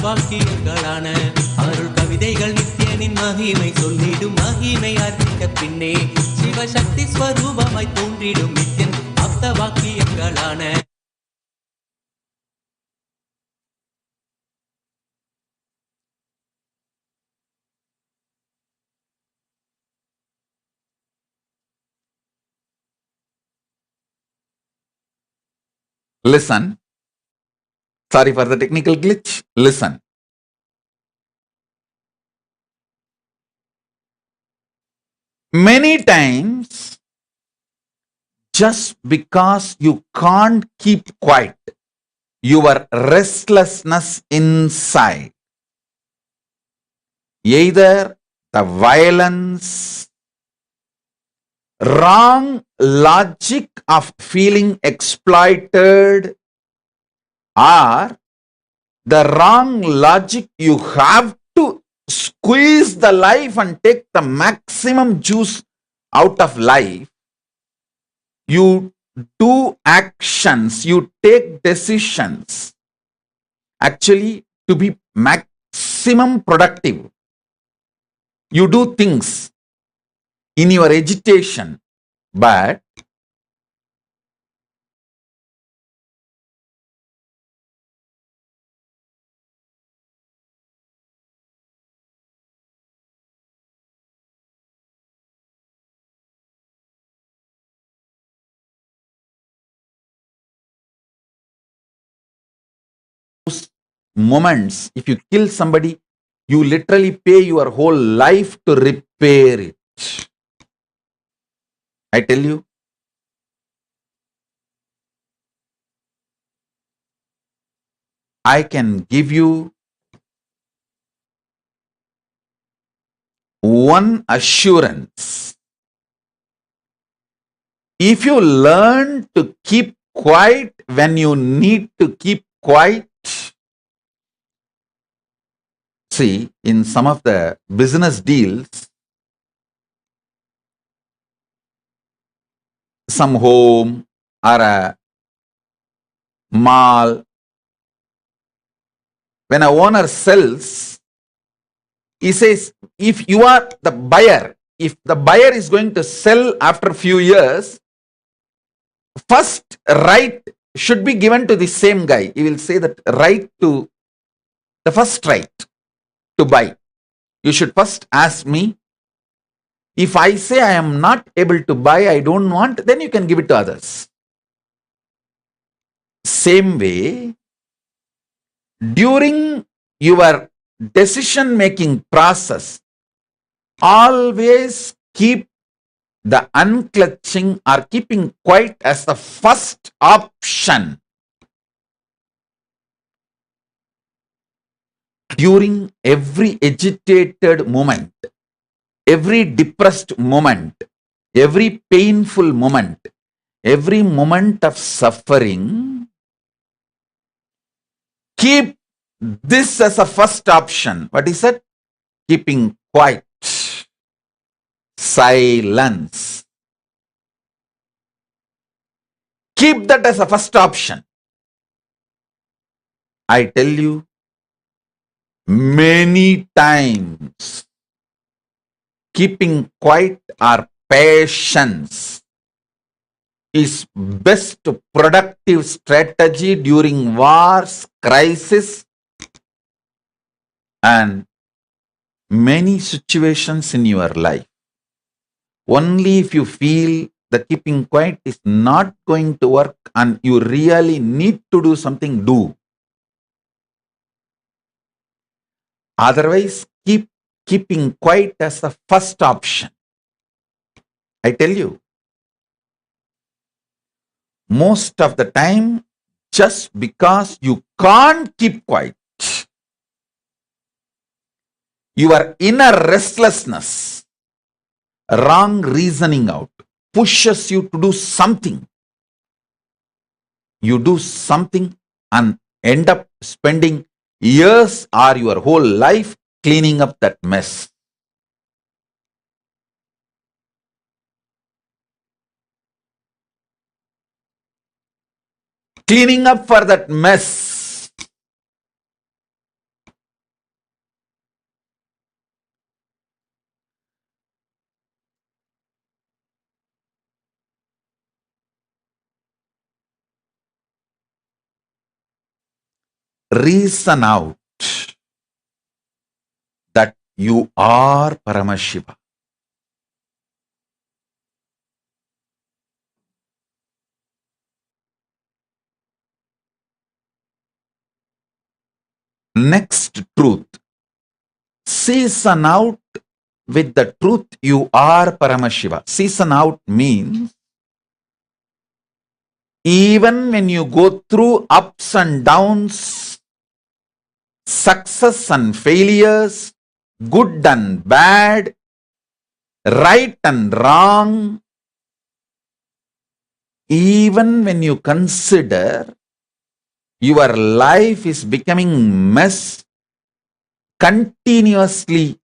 வாக்கியங்களான அருள் கவிதைகள் நித்யனின் மகிமை சொல்லிடும். மகிமை அறிந்த பின்னே Sivasakthi ஸ்வரூபமாய் தோன்றிடும் Nithyan. அப்த வாக்கியங்களான listen. Sorry for the technical glitch. Listen. Many times, just because you can't keep quiet, your restlessness inside, either the violence, wrong logic of feeling exploited, or the wrong logic you have to squeeze the life and take the maximum juice out of life, you do actions, you take decisions actually to be maximum productive. You do things in your agitation, but moments, if you kill somebody, you literally pay your whole life to repair it. I tell you, I can give you one assurance. If you learn to keep quiet when you need to keep quiet, see, in some of the business deals, some home or a mall, when a owner sells, he says, if you are the buyer, if the buyer is going to sell after a few years, first right should be given to the same guy. He will say that right to the first right to buy. You should first ask me. If I say I am not able to buy, I don't want, then you can give it to others. Same way, during your decision-making process, always keep the unclutching or keeping quiet as the first option. During every agitated moment, every depressed moment, every painful moment, every moment of suffering, keep this as a first option. What is it? Keeping quiet. Silence. Keep that as a first option. I tell you, many times keeping quiet or patience is best productive strategy during wars, crisis, and many situations in your life. Only if you feel the keeping quiet is not going to work and you really need to do something, do. Otherwise, keep keeping quiet as the first option. I tell you, most of the time, just because you can't keep quiet, your inner restlessness, wrong reasoning out, pushes you to do something. You do something and end up spending years or your whole life cleaning up that mess. Cleaning up for that mess. Reason out that you are Paramashiva. Next truth. Season out with the truth you are Paramashiva. Season out means even when you go through ups and downs, success and failures, good and bad, right and wrong, even when you consider your life is becoming mess, continuously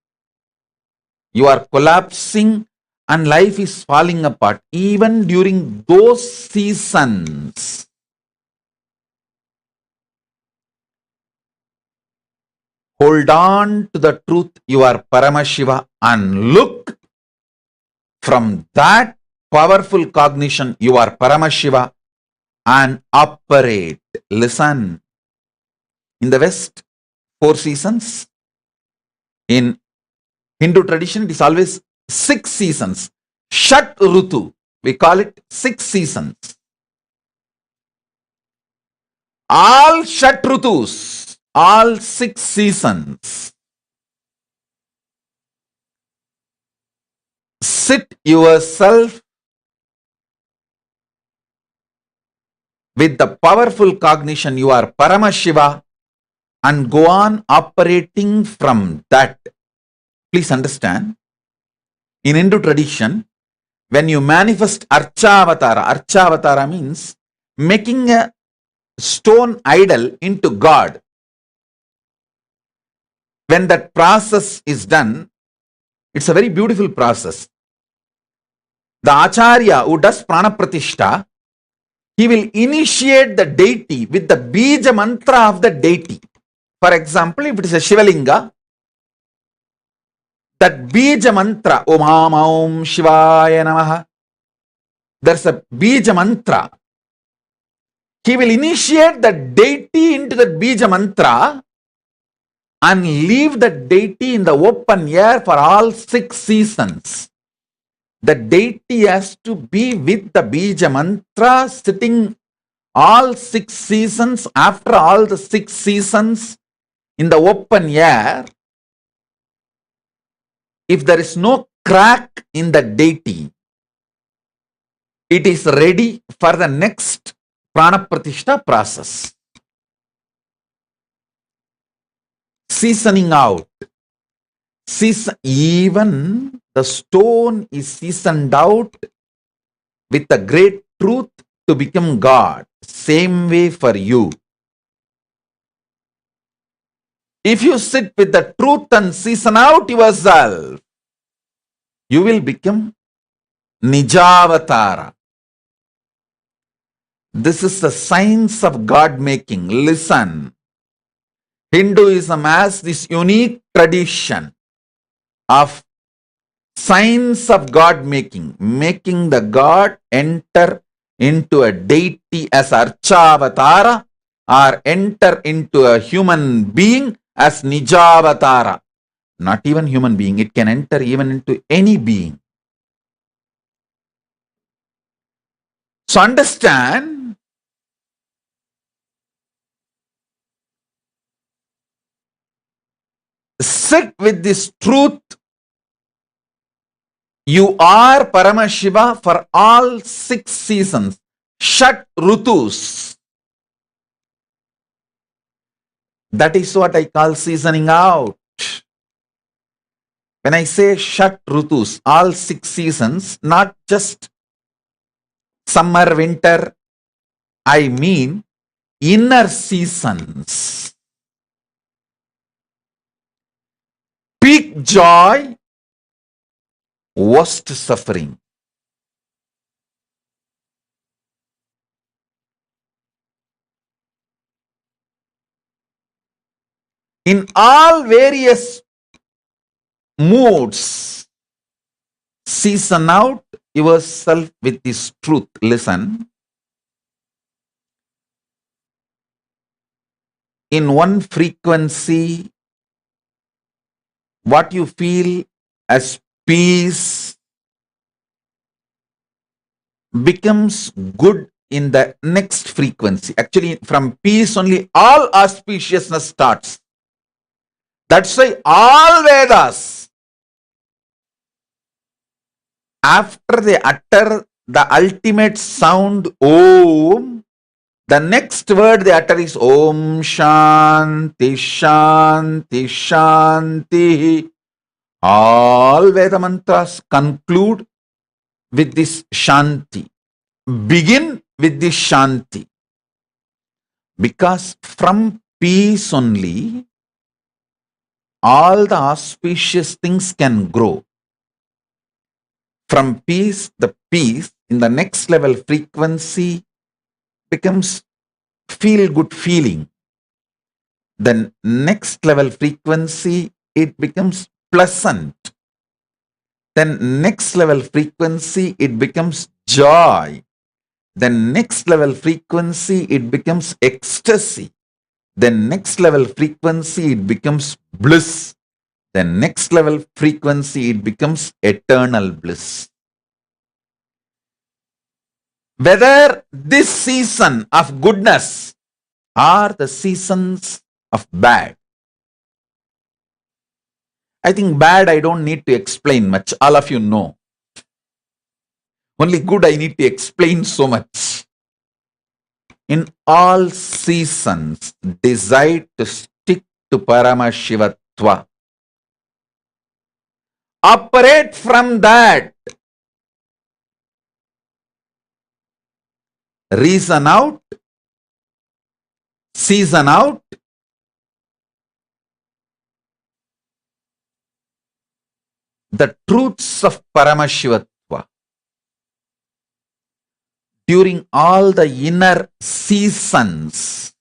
you are collapsing and life is falling apart, even during those seasons, hold on to the truth you are Paramashiva and look from that powerful cognition you are Paramashiva and operate. Listen, in the West, 4 seasons. In Hindu tradition, it is always 6 seasons. Shat Rutu, we call it 6 seasons. All Shat Rutus, all 6 seasons. Sit yourself with the powerful cognition you are Paramashiva and go on operating from that. Please understand, in Hindu tradition, when you manifest Archavatara means making a stone idol into God. When that process is done, it's a very beautiful process. The Acharya who does Prana Pratishta, he will initiate the deity with the Bija mantra of the deity. For example, if it is a Shivalinga, that Bija mantra, Om Ham Om Shivaya Namaha, there's a Bija mantra. He will initiate the deity into the Bija mantra and leave the deity in the open air for all 6 seasons. The deity has to be with the Bija mantra sitting all 6 seasons. After all the 6 seasons in the open air, if there is no crack in the deity, it is ready for the next Prana Pratishta process. Seasoning out. Even the stone is seasoned out with the great truth to become God. Same way for you. If you sit with the truth and season out yourself, you will become Nijavatara. This is the science of God making. Listen, Hinduism has this unique tradition of Signs of God making the God enter into a deity as Archavatara or enter into a human being as Nijavatara. Not even human being, it can enter even into any being. So understand, sit with this truth. You are Paramashiva for all 6 seasons, Shat Rutus. That is what I call seasoning out. When I say Shat Rutus, all 6 seasons, not just summer, winter, I mean inner seasons. Peak joy, worst suffering. In all various moods, season out yourself with this truth. Listen. In one frequency, what you feel as peace becomes good in the next frequency. Actually, from peace only all auspiciousness starts. That's why all Vedas, after they utter the ultimate sound Om, the next word they utter is Om Shanti Shanti Shanti. All Veda mantras conclude with this Shanti. Begin with this Shanti. Because from peace only, all the auspicious things can grow. From peace, the peace in the next level frequency becomes feel-good feeling. Then next level frequency, it becomes pleasant. Then next level frequency, it becomes joy. Then next level frequency, it becomes ecstasy. Then next level frequency, it becomes bliss. Then next level frequency, it becomes eternal bliss. Whether this season of goodness or the seasons of bad. I think bad I don't need to explain much. All of you know. Only good I need to explain so much. In all seasons, decide to stick to Paramashivatva. Operate from that. Reason out, season out, the truths of Paramashivatva. During all the inner seasons,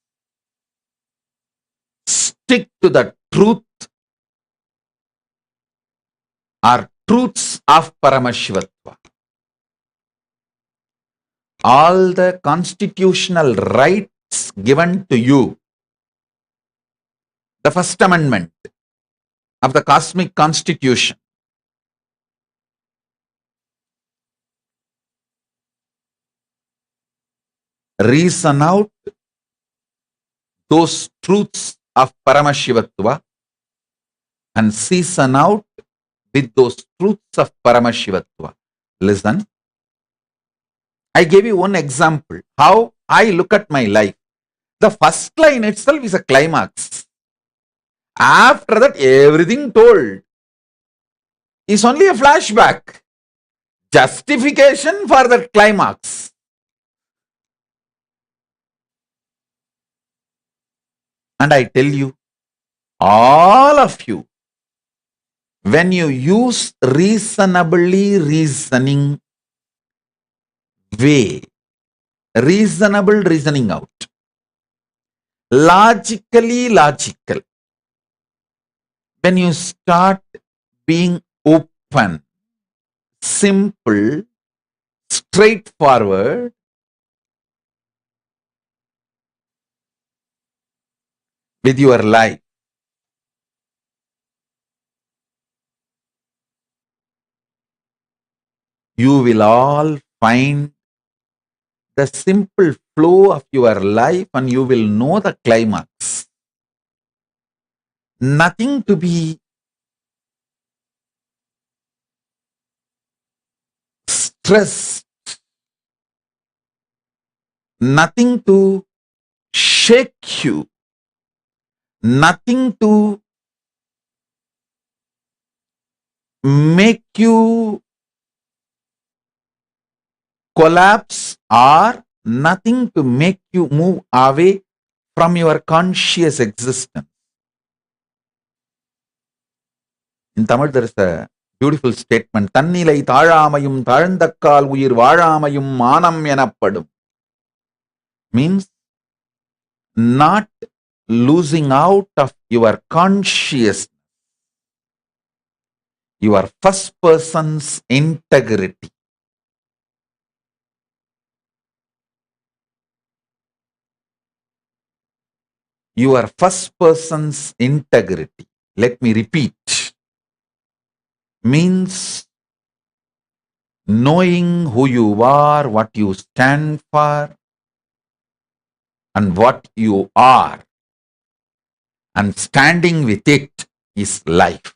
stick to the truth or truths of Paramashivatva. All the constitutional rights given to you, the First Amendment of the Cosmic Constitution, reason out those truths of Paramashivatva and season out with those truths of Paramashivatva. Listen. I gave you one example, how I look at my life. The first line itself is a climax. After that, everything told is only a flashback, justification for the climax. And I tell you, all of you, when you use reasonably reasoning way, reasonable reasoning out, logically logical, when you start being open simple, straightforward, with your life. You will all find the simple flow of your life and you will know the climax. Nothing to be stressed, nothing to shake you, nothing to make you collapse or nothing to make you move away from your conscious existence. In Tamil, there is a beautiful statement. Tannilai தாழாமையும் தாழ்ந்தக்கால் உயிர் வாழாமையும் மானம் எனப்படும். Means not losing out of your consciousness, your first person's integrity. Your first person's integrity. Let me repeat. Means knowing who you are, what you stand for, and what you are, and standing with it is life.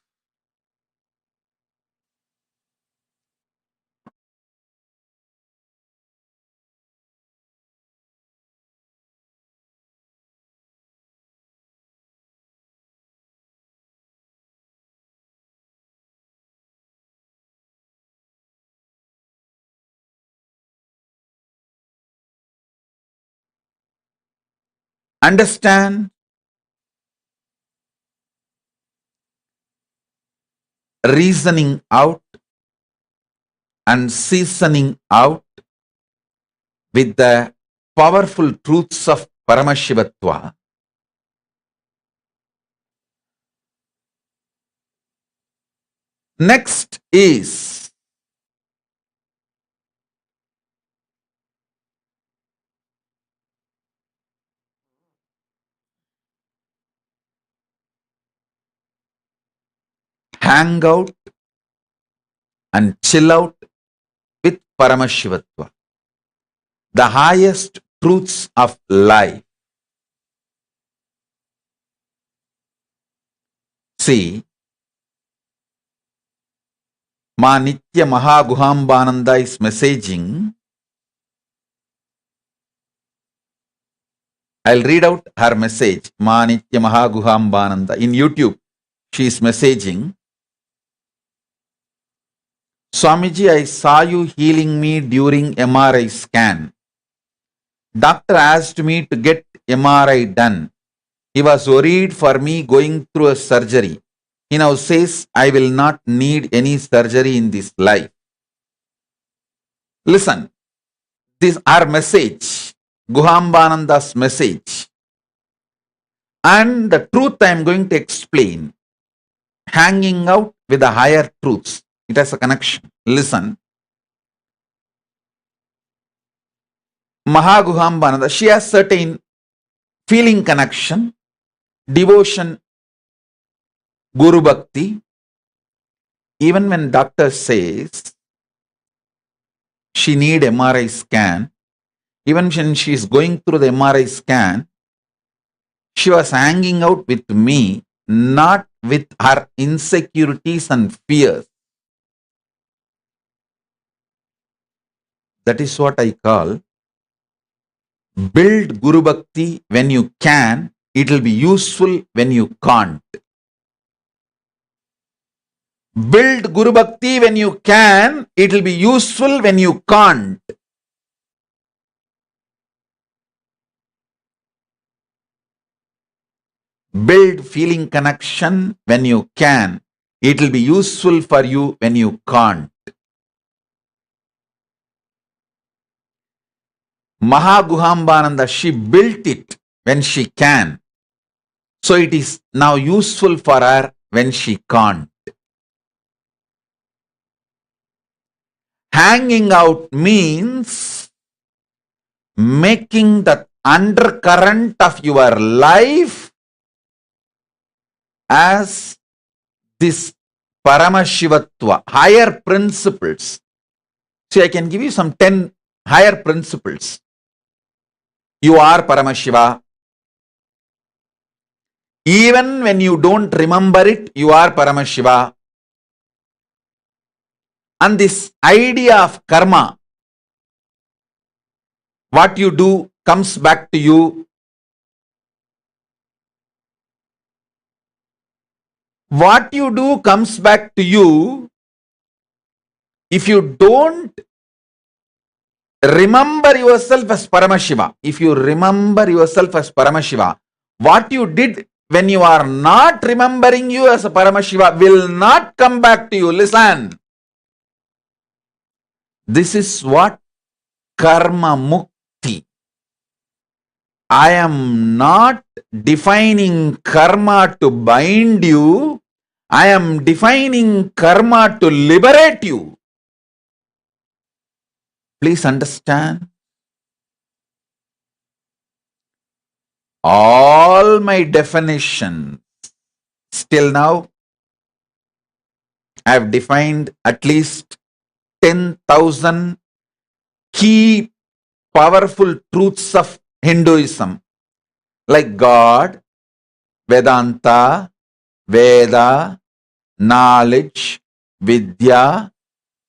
Understand? Reasoning out and seasoning out with the powerful truths of Paramashivatva. Next is hang out and chill out with Paramashivatva, the highest truths of life. See, Ma Nitya Mahaguhambananda is messaging. I'll read out her message. Ma Nitya Mahaguhambananda in YouTube. She is messaging. Swamiji, I saw you healing me during MRI scan. Doctor asked me to get MRI done. He was worried for me going through a surgery. He now says I will not need any surgery in this life. Listen, this is our message, Guhambananda's message. And the truth I am going to explain, hanging out with the higher truths. It has a connection. Listen. Mahaguhambananda, she has certain feeling connection, devotion, Guru Bhakti. Even when doctor says she need MRI scan, even when she is going through the MRI scan, she was hanging out with me, not with her insecurities and fears. That is what I call build Guru Bhakti when you can, it will be useful when you can't. Build Guru Bhakti when you can, it will be useful when you can't. Build feeling connection when you can, it will be useful for you when you can't. Mahaguhambananda, she built it when she can. So it is now useful for her when she can't. Hanging out means making the undercurrent of your life as this Paramashivatva, higher principles. See, I can give you some 10 higher principles. You are Paramashiva. Even when you don't remember it, you are Paramashiva. And this idea of karma, what you do comes back to you. What you do comes back to you. If you don't remember yourself as Paramashiva, if you remember yourself as Paramashiva, what you did when you are not remembering you as a Paramashiva will not come back to you. Listen. This is what karma mukti. I am not defining karma to bind you. I am defining karma to liberate you. Please understand. All my definitions still now, I have defined at least 10,000 key powerful truths of Hinduism, like God, Vedanta, Veda, knowledge, Vidya,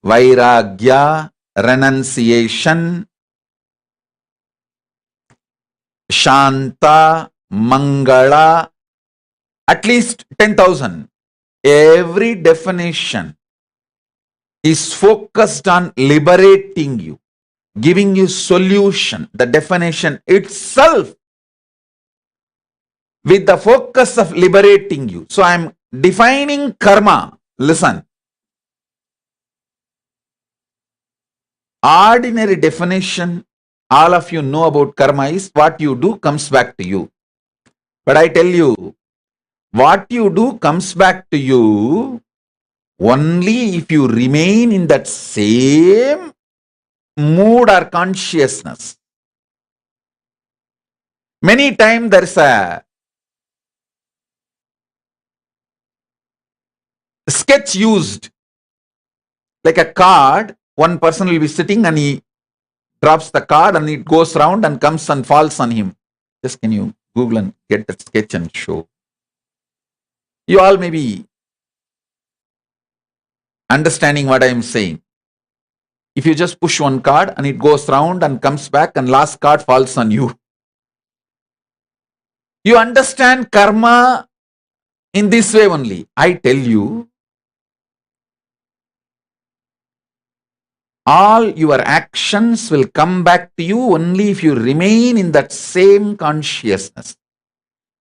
Vairagya, renunciation, Shanta, Mangala, at least 10,000. Every definition is focused on liberating you, giving you solution. The definition itself with the focus of liberating you. So I am defining karma. Listen. Ordinary definition, all of you know about karma is what you do comes back to you. But I tell you, what you do comes back to you only if you remain in that same mood or consciousness. Many times there is a sketch used, like a card. One person will be sitting and he drops the card and it goes round and comes and falls on him. Just can you Google and get that sketch and show? You all may be understanding what I am saying. If you just push one card and it goes round and comes back and last card falls on you. You understand karma in this way only. I tell you, all your actions will come back to you only if you remain in that same consciousness.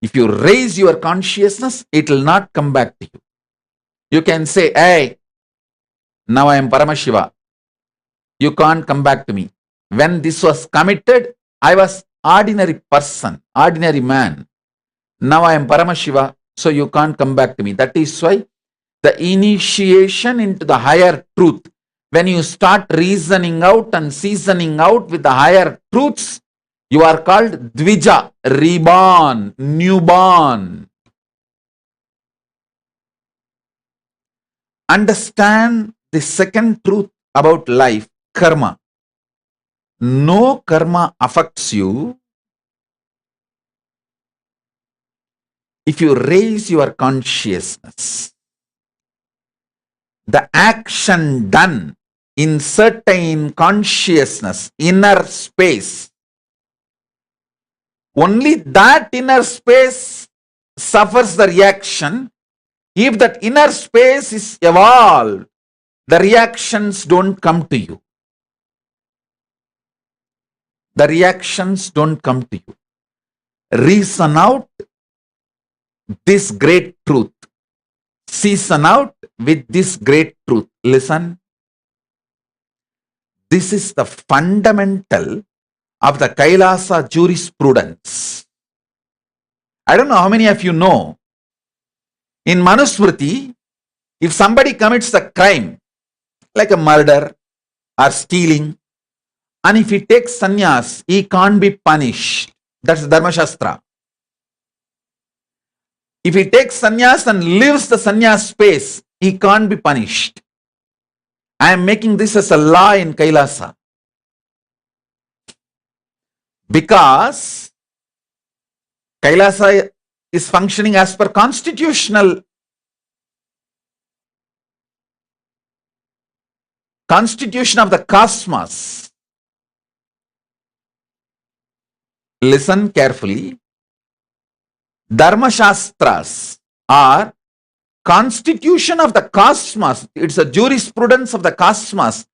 If you raise your consciousness, it will not come back to you. You can say, hey, now I am Paramashiva. You can't come back to me. When this was committed, I was ordinary person, ordinary man. Now I am Paramashiva, so you can't come back to me. That is why the initiation into the higher truth, when you start reasoning out and seasoning out with the higher truths, you are called Dvija, reborn, newborn. Understand the second truth about life, karma. No karma affects you if you raise your consciousness. The action done in certain consciousness, inner space, only that inner space suffers the reaction. If that inner space is evolved, the reactions don't come to you. The reactions don't come to you. Reason out this great truth. Season out with this great truth. Listen. This is the fundamental of the Kailasa jurisprudence. I don't know how many of you know, in Manusmriti, if somebody commits a crime, like a murder, or stealing. And if he takes sannyas, he can't be punished. That's Dharma Shastra. If he takes sannyas and lives the sannyas space, he can't be punished. I am making this as a law in Kailasa. Because Kailasa is functioning as per constitution of the cosmos. Listen carefully. Dharma Shastras are constitution of the cosmos. It's a jurisprudence of the cosmos.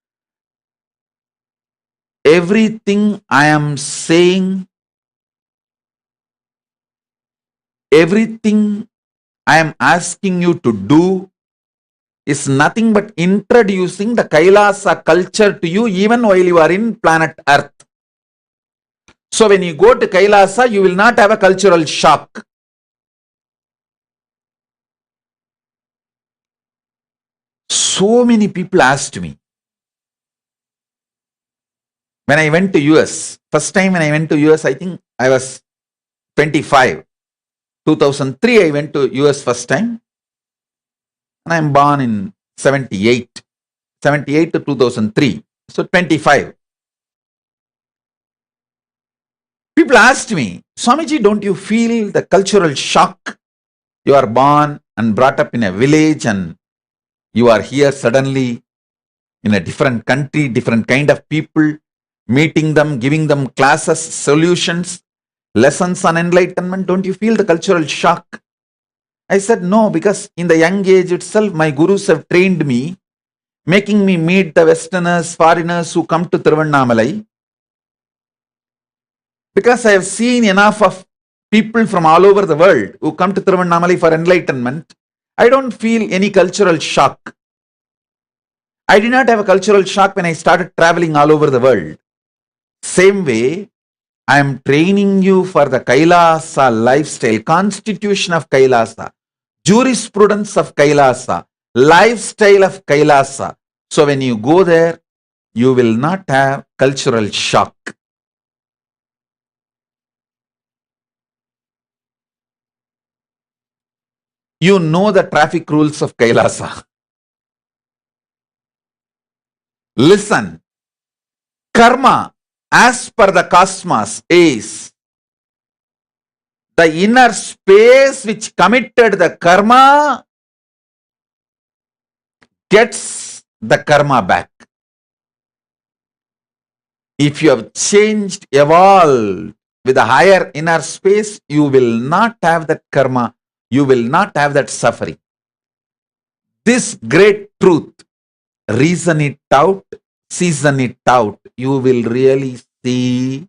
Everything I am saying, everything I am asking you to do is nothing but introducing the Kailasa culture to you even while you are in planet Earth. So when you go to Kailasa, you will not have a cultural shock. So many people asked me, when I went to US, first time when I went to US, I think I was 25. 2003, I went to US first time. And I'm born in 78. 78 to 2003. So 25. People asked me, Swamiji, don't you feel the cultural shock? You are born and brought up in a village and you are here suddenly in a different country, different kind of people, meeting them, giving them classes, solutions, lessons on enlightenment. Don't you feel the cultural shock? I said, no, because in the young age itself, my gurus have trained me, making me meet the Westerners, foreigners who come to Tiruvannamalai. Because I have seen enough of people from all over the world who come to Tiruvannamalai for enlightenment, I don't feel any cultural shock. I did not have a cultural shock when I started traveling all over the world. Same way, I am training you for the Kailasa lifestyle, constitution of Kailasa, jurisprudence of Kailasa, lifestyle of Kailasa. So when you go there, you will not have cultural shock. You know the traffic rules of Kailasa. Listen, karma as per the cosmos is the inner space which committed the karma gets the karma back. If you have changed, evolved with a higher inner space, you will not have that karma. You will not have that suffering. This great truth, reason it out, season it out, you will really see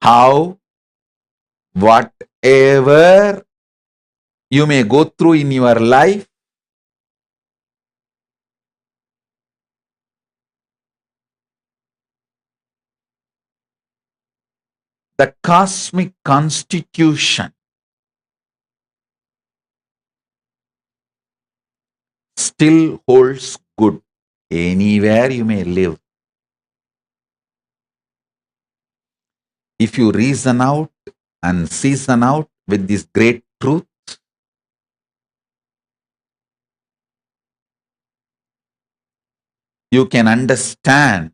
how whatever you may go through in your life, the cosmic constitution still holds good anywhere you may live. If you reason out and season out with this great truth, you can understand.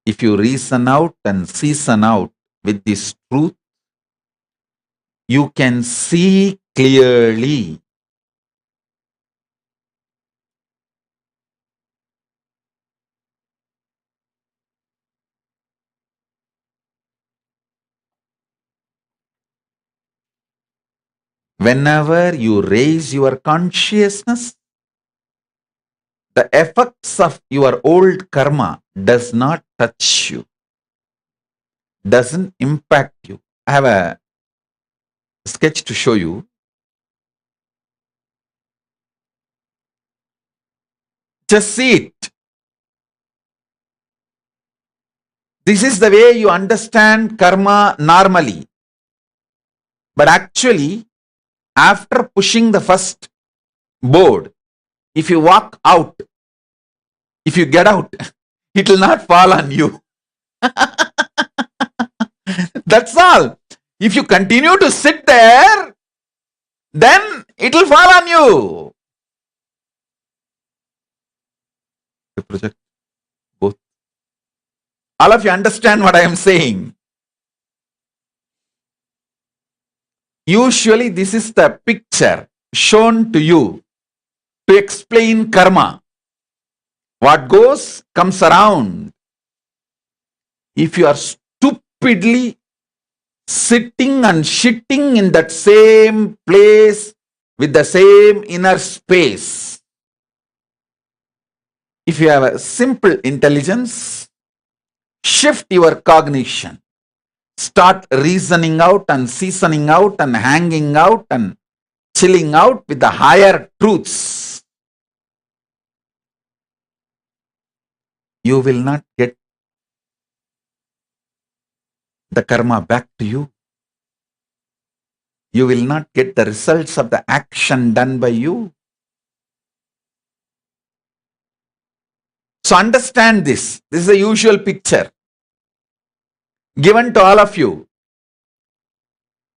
If you reason out and season out with this truth, you can see clearly. Whenever you raise your consciousness, the effects of your old karma does not touch you, doesn't impact you. I have a sketch to show you. Just see it. This is the way you understand karma normally. But actually, after pushing the first board. If you walk out, if you get out, it will not fall on you. That's all. If you continue to sit there, then it will fall on you. The project, both. All of you understand what I am saying. Usually, this is the picture shown to you to explain karma. What goes comes around. If you are stupidly sitting and shitting in that same place with the same inner space, if you have a simple intelligence, shift your cognition. Start reasoning out and seasoning out and hanging out and chilling out with the higher truths. You will not get the karma back to you. You will not get the results of the action done by you. So understand this. This is a usual picture given to all of you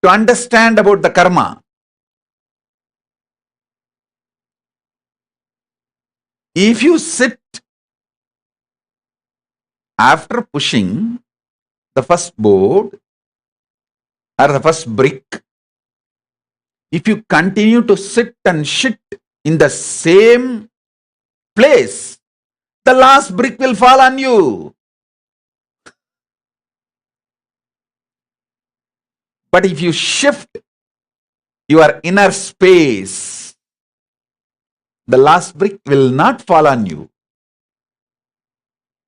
to understand about the karma. If you sit after pushing the first board or the first brick, if you continue to sit and shit in the same place, the last brick will fall on you. But if you shift your inner space, the last brick will not fall on you.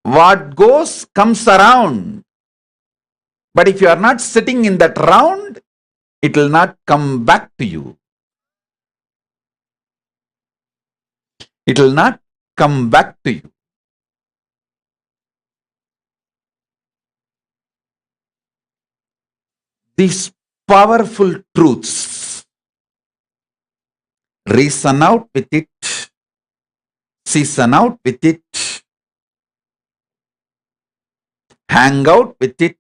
What goes comes around. But if you are not sitting in that round, it will not come back to you. It will not come back to you. These powerful truths, reason out with it, season out with it, hang out with it,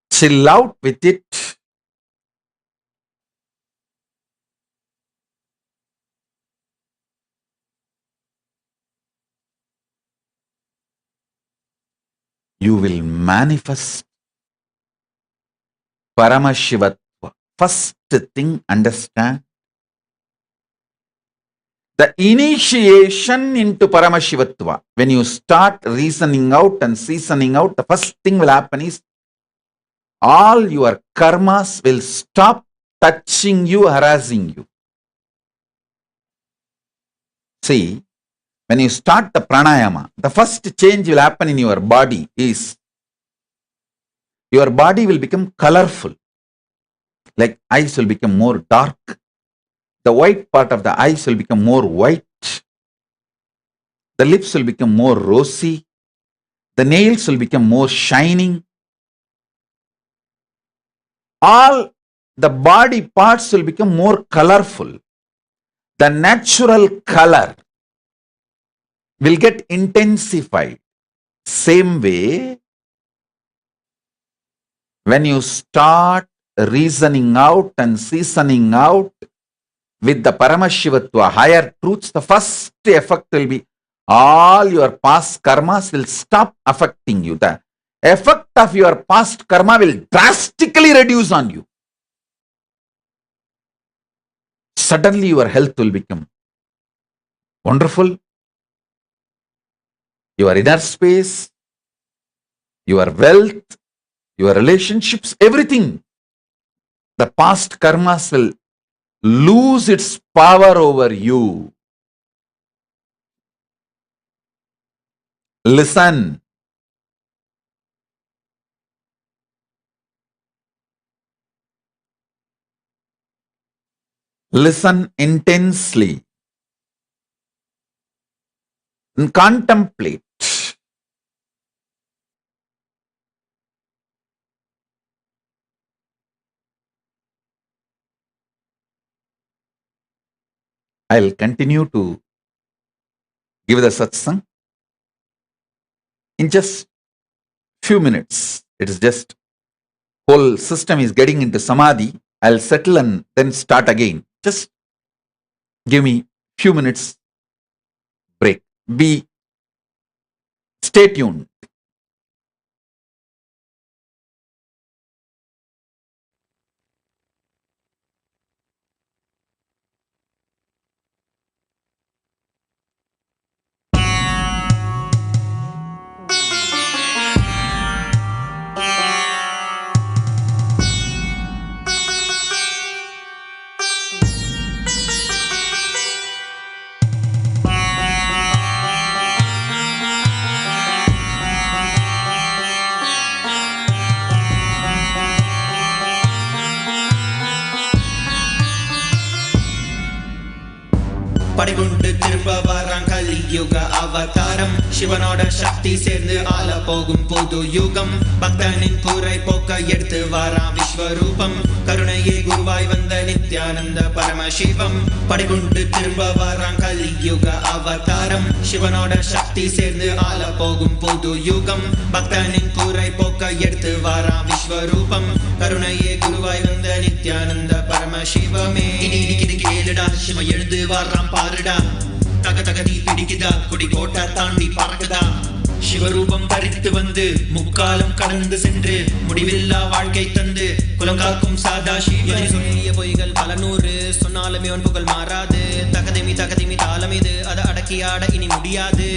chill out with it. You will manifest Paramashivatva. First thing, understand. The initiation into Paramashivatva, when you start reasoning out and seasoning out, the first thing will happen is all your karmas will stop touching you, harassing you. See, when you start the pranayama, the first change will happen in your body is your body will become colorful. Like eyes will become more dark. The white part of the eyes will become more white. The lips will become more rosy. The nails will become more shining. All the body parts will become more colorful. The natural color will get intensified. Same way, when you start reasoning out and seasoning out with the Paramashivatva, higher truths, the first effect will be all your past karmas will stop affecting you. The effect of your past karma will drastically reduce on you. Suddenly your health will become wonderful. Your inner space, your wealth, your relationships, everything. The past karmas will lose its power over you. Listen. Listen intensely and contemplate. I'll continue to give the satsang in just few minutes. It is just whole system is getting into samadhi. I'll settle and then start again. Just give me few minutes break. Stay tuned. படைகுண்டு திரும்ப வரான் கலியுக அவதாரம் சிவனோட சக்தி சேர்ந்து ஆள போகும் புது யுகம் பக்தனின் குறை போக்க எடுத்து வாரான் விஸ்வரூபம் கருணையே குருவாய் வந்த நித்யானந்த பரமசிவம் படைகுண்டு திரும்ப வரான் கலியுக அவதாரம் சிவனோட சக்தி சேர்ந்து ஆள போகும் புது யுகம் பக்தனின் குறை போக்க எடுத்து வாரான் விஸ்வரூபம் கருணையே குருவாய் வந்த நித்யானந்த பரமசிவமே இடி கேளுடா சிவ எழுந்து வாரான் பாருடா தக தகதி பிடிக்குதா கொடி கோட்டை தாண்டி பறக்குதா சிவரூபம் தரித்து வந்து முக்காலம் கடந்து சென்று முடிவில்லா வாழ்க்கை தந்து குலங்காக்கும் சாதா சிவனை சொல்லிய பொய்கள் பல நூறு சொன்னாலுமே உன் புகழ் மாறாது தகதிமி தாளம் இது அதை அடக்கி ஆட இனி முடியாது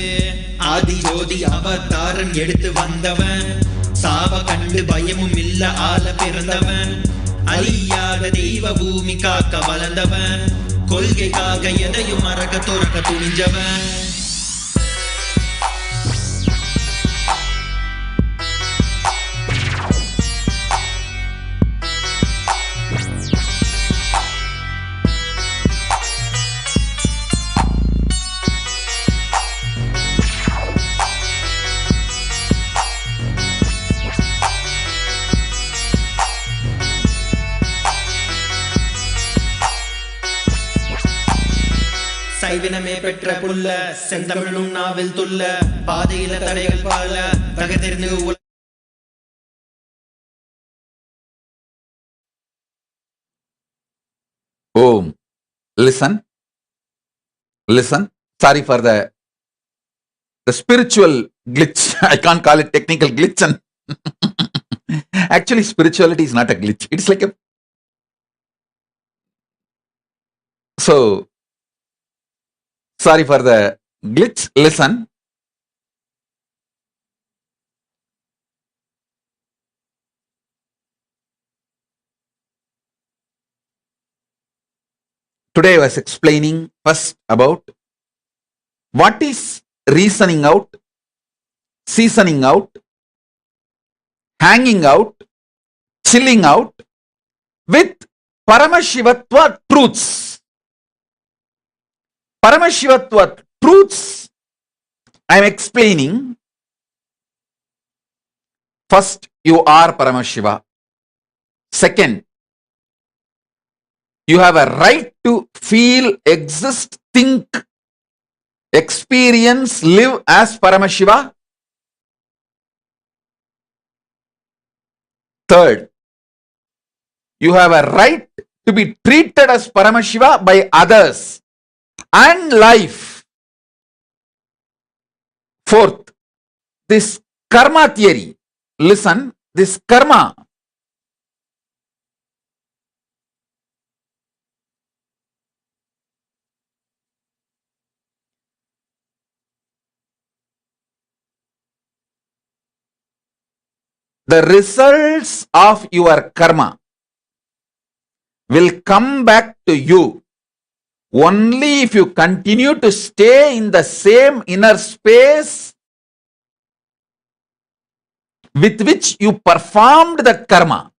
ஆதி ஜோதி அவதாரன் எடுத்து வந்தவன் சாவ கண்டு பயமும் இல்ல ஆள பிறந்தவன் அழியாத தெய்வ பூமி காக்க வளர்ந்தவன் கொள்கைக்காக எதையும் மறக்க துறக்க துணிஞ்சவன் சைவினமே பெற்ற புல்ல செந்தமிழும் நாவில் துள்ள பாதையில தடைகள் பால தகதிர்ந்து Om. Listen. Sorry for the spiritual glitch. I can't call it technical glitch. And actually, spirituality is not a glitch. It's like a... So, sorry for the glitch. Listen. Today I was explaining first about what is reasoning out, seasoning out, hanging out, chilling out with Paramashivatva truths. Paramashivatva truths I am explaining. First, you are Paramashiva. Second, you have a right to feel, exist, think, experience, live as Paramashiva. Third, you have a right to be treated as Paramashiva by others and life. Fourth, this karma theory. Listen, this karma. The results of your karma will come back to you only if you continue to stay in the same inner space with which you performed that karma.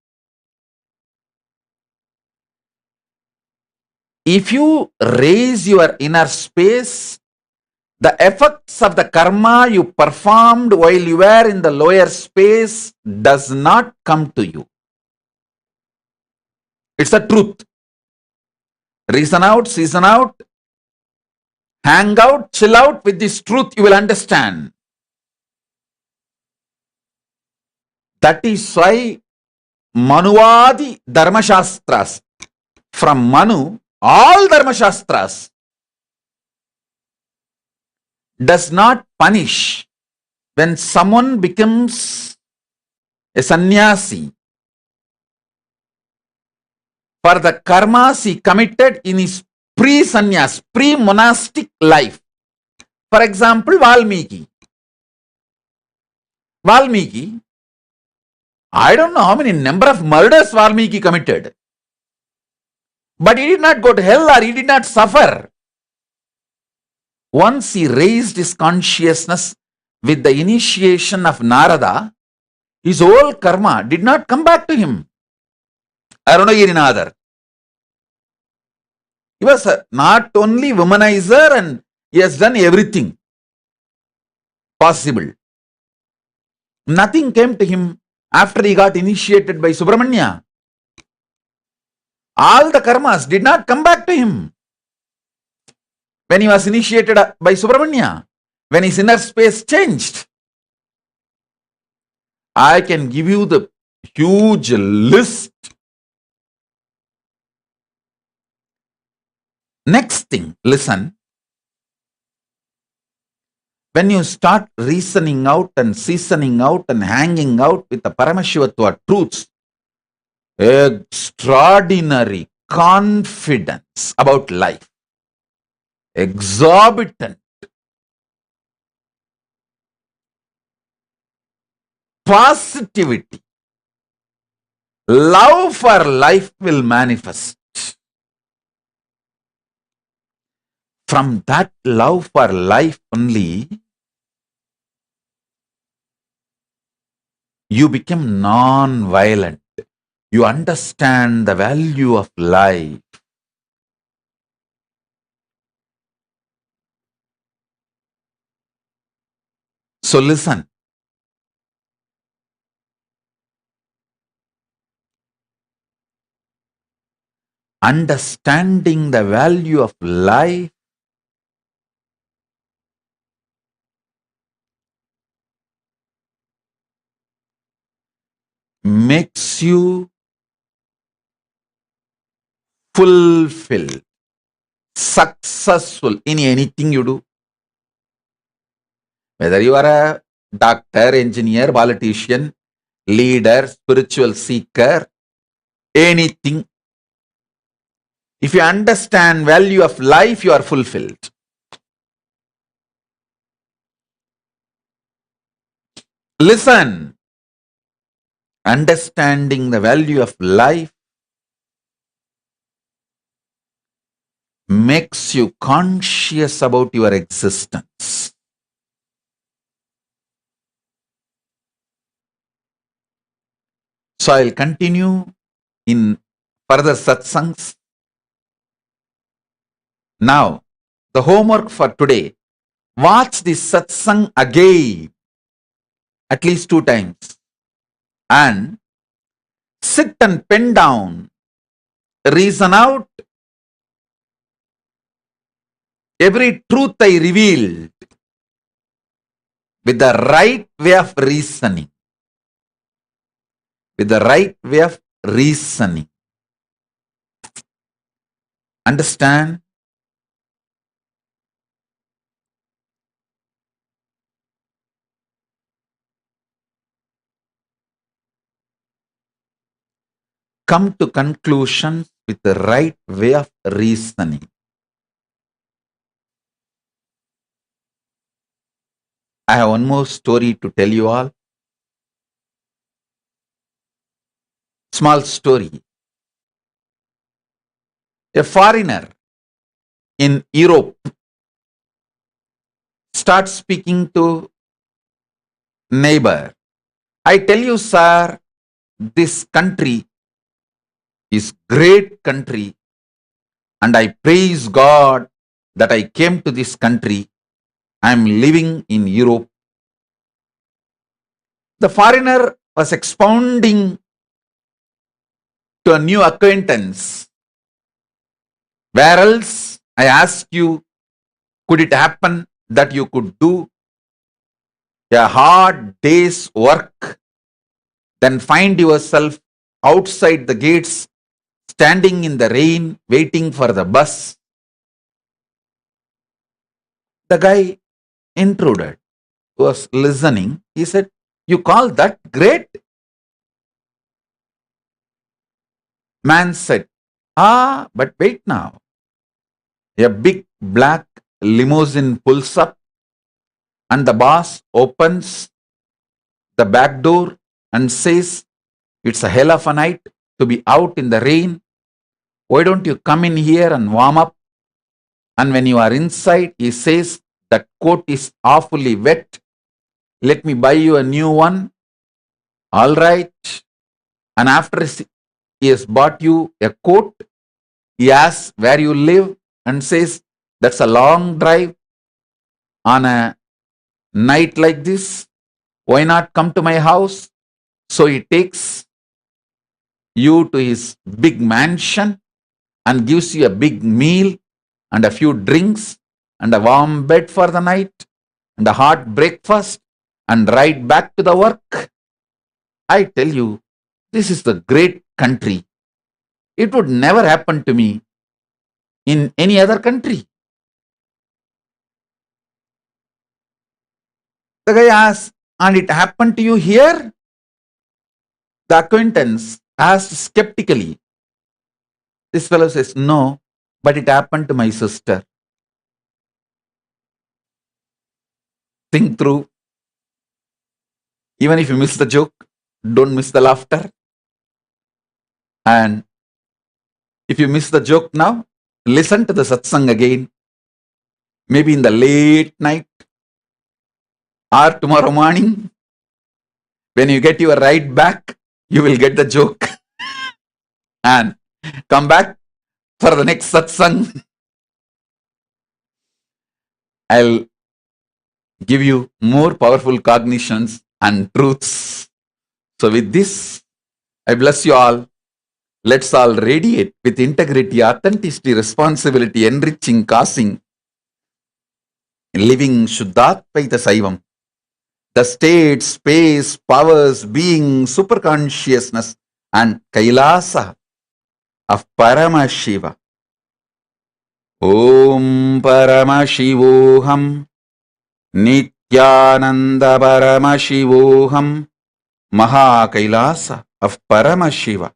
If you raise your inner space, the effects of the karma you performed while you were in the lower space does not come to you. It's the truth. Reason out, season out, Hang out, chill out with this truth, you will understand. That is why Manuvadi Dharmashastras, from Manu, all Dharmashastras does not punish when someone becomes a sannyasi for the karmas he committed in his pre-sannyas, pre-monastic life. For example, Valmiki, I don't know how many number of murders Valmiki committed, but he did not go to hell or he did not suffer. Once he raised his consciousness with the initiation of Narada, his whole karma did not come back to him. Arunagirinathar. He was not only womanizer and he has done everything possible. Nothing came to him after he got initiated by Subramanya. All the karmas did not come back to him when he was initiated by Subramanya, when his inner space changed. I can give you the huge list. Next thing, listen. When you start reasoning out and seasoning out and hanging out with the Paramashivatva truths, extraordinary confidence about life, exorbitant positivity, love for life will manifest. From that love for life only, you become non-violent. You understand the value of life. So listen. Understanding the value of life makes you fulfilled, successful in anything you do. Whether you are a doctor, engineer, politician, leader, spiritual seeker, anything. If you understand value of life, you are fulfilled. Listen. Understanding the value of life makes you conscious about your existence. So I'll continue in further satsangs. Now, the homework for today, watch this satsang again, at least 2 times, and sit and pen down, reason out every truth I revealed with the right way of reasoning. With the right way of reasoning. Understand? Come to conclusions with the right way of reasoning. I have one more story to tell you all. Small story. A foreigner in Europe starts speaking to neighbor. I tell you, sir, this country is great country and I praise God that I came to this country. I am living in Europe. The foreigner was expounding to a new acquaintance. Where else, I ask you, Could it happen that you could do a hard day's work, then find yourself outside the gates, standing in the rain, waiting for the bus? The guy intruded, was listening. He said, "You call that great?" Man said, "Ah, but wait now." A big black limousine pulls up, and the boss opens the back door and says, "It's a hell of a night to be out in the rain. Why don't you come in here and warm up?" And when you are inside, he says, "That coat is awfully wet. Let me buy you a new one." All right. And after he has bought you a coat, he asks where you live and says, "That's a long drive on a night like this. Why not come to my house?" So he takes you to his big mansion and gives you a big meal and a few drinks and a warm bed for the night and a hot breakfast and ride back to the work. I tell you, this is the great country. It would never happen to me in any other country. The guy asks, "And it happened to you here?" The acquaintance asked skeptically. This fellow says, "No, but it happened to my sister." Think through. Even if you miss the joke, don't miss the laughter. And if you miss the joke now, listen to the satsang again. Maybe in the late night or tomorrow morning. When you get your ride back, you will get the joke. And come back for the next satsang. I'll give you more powerful cognitions and truths. So with this, I bless you all. Let's all radiate with integrity, authenticity, responsibility, enriching, causing, living Shuddhatvaita Saivam. The state, space, powers, being, superconsciousness, and Kailasa of Paramashiva. Om Paramashivoham, Nithyananda Paramashivoham, Maha Kailasa of Paramashiva.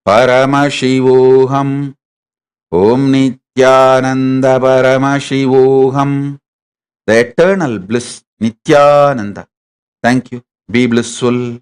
Paramashivoham, Om Nithyananda Paramashivoham, the eternal bliss, Nithyananda. Thank you. Be blissful.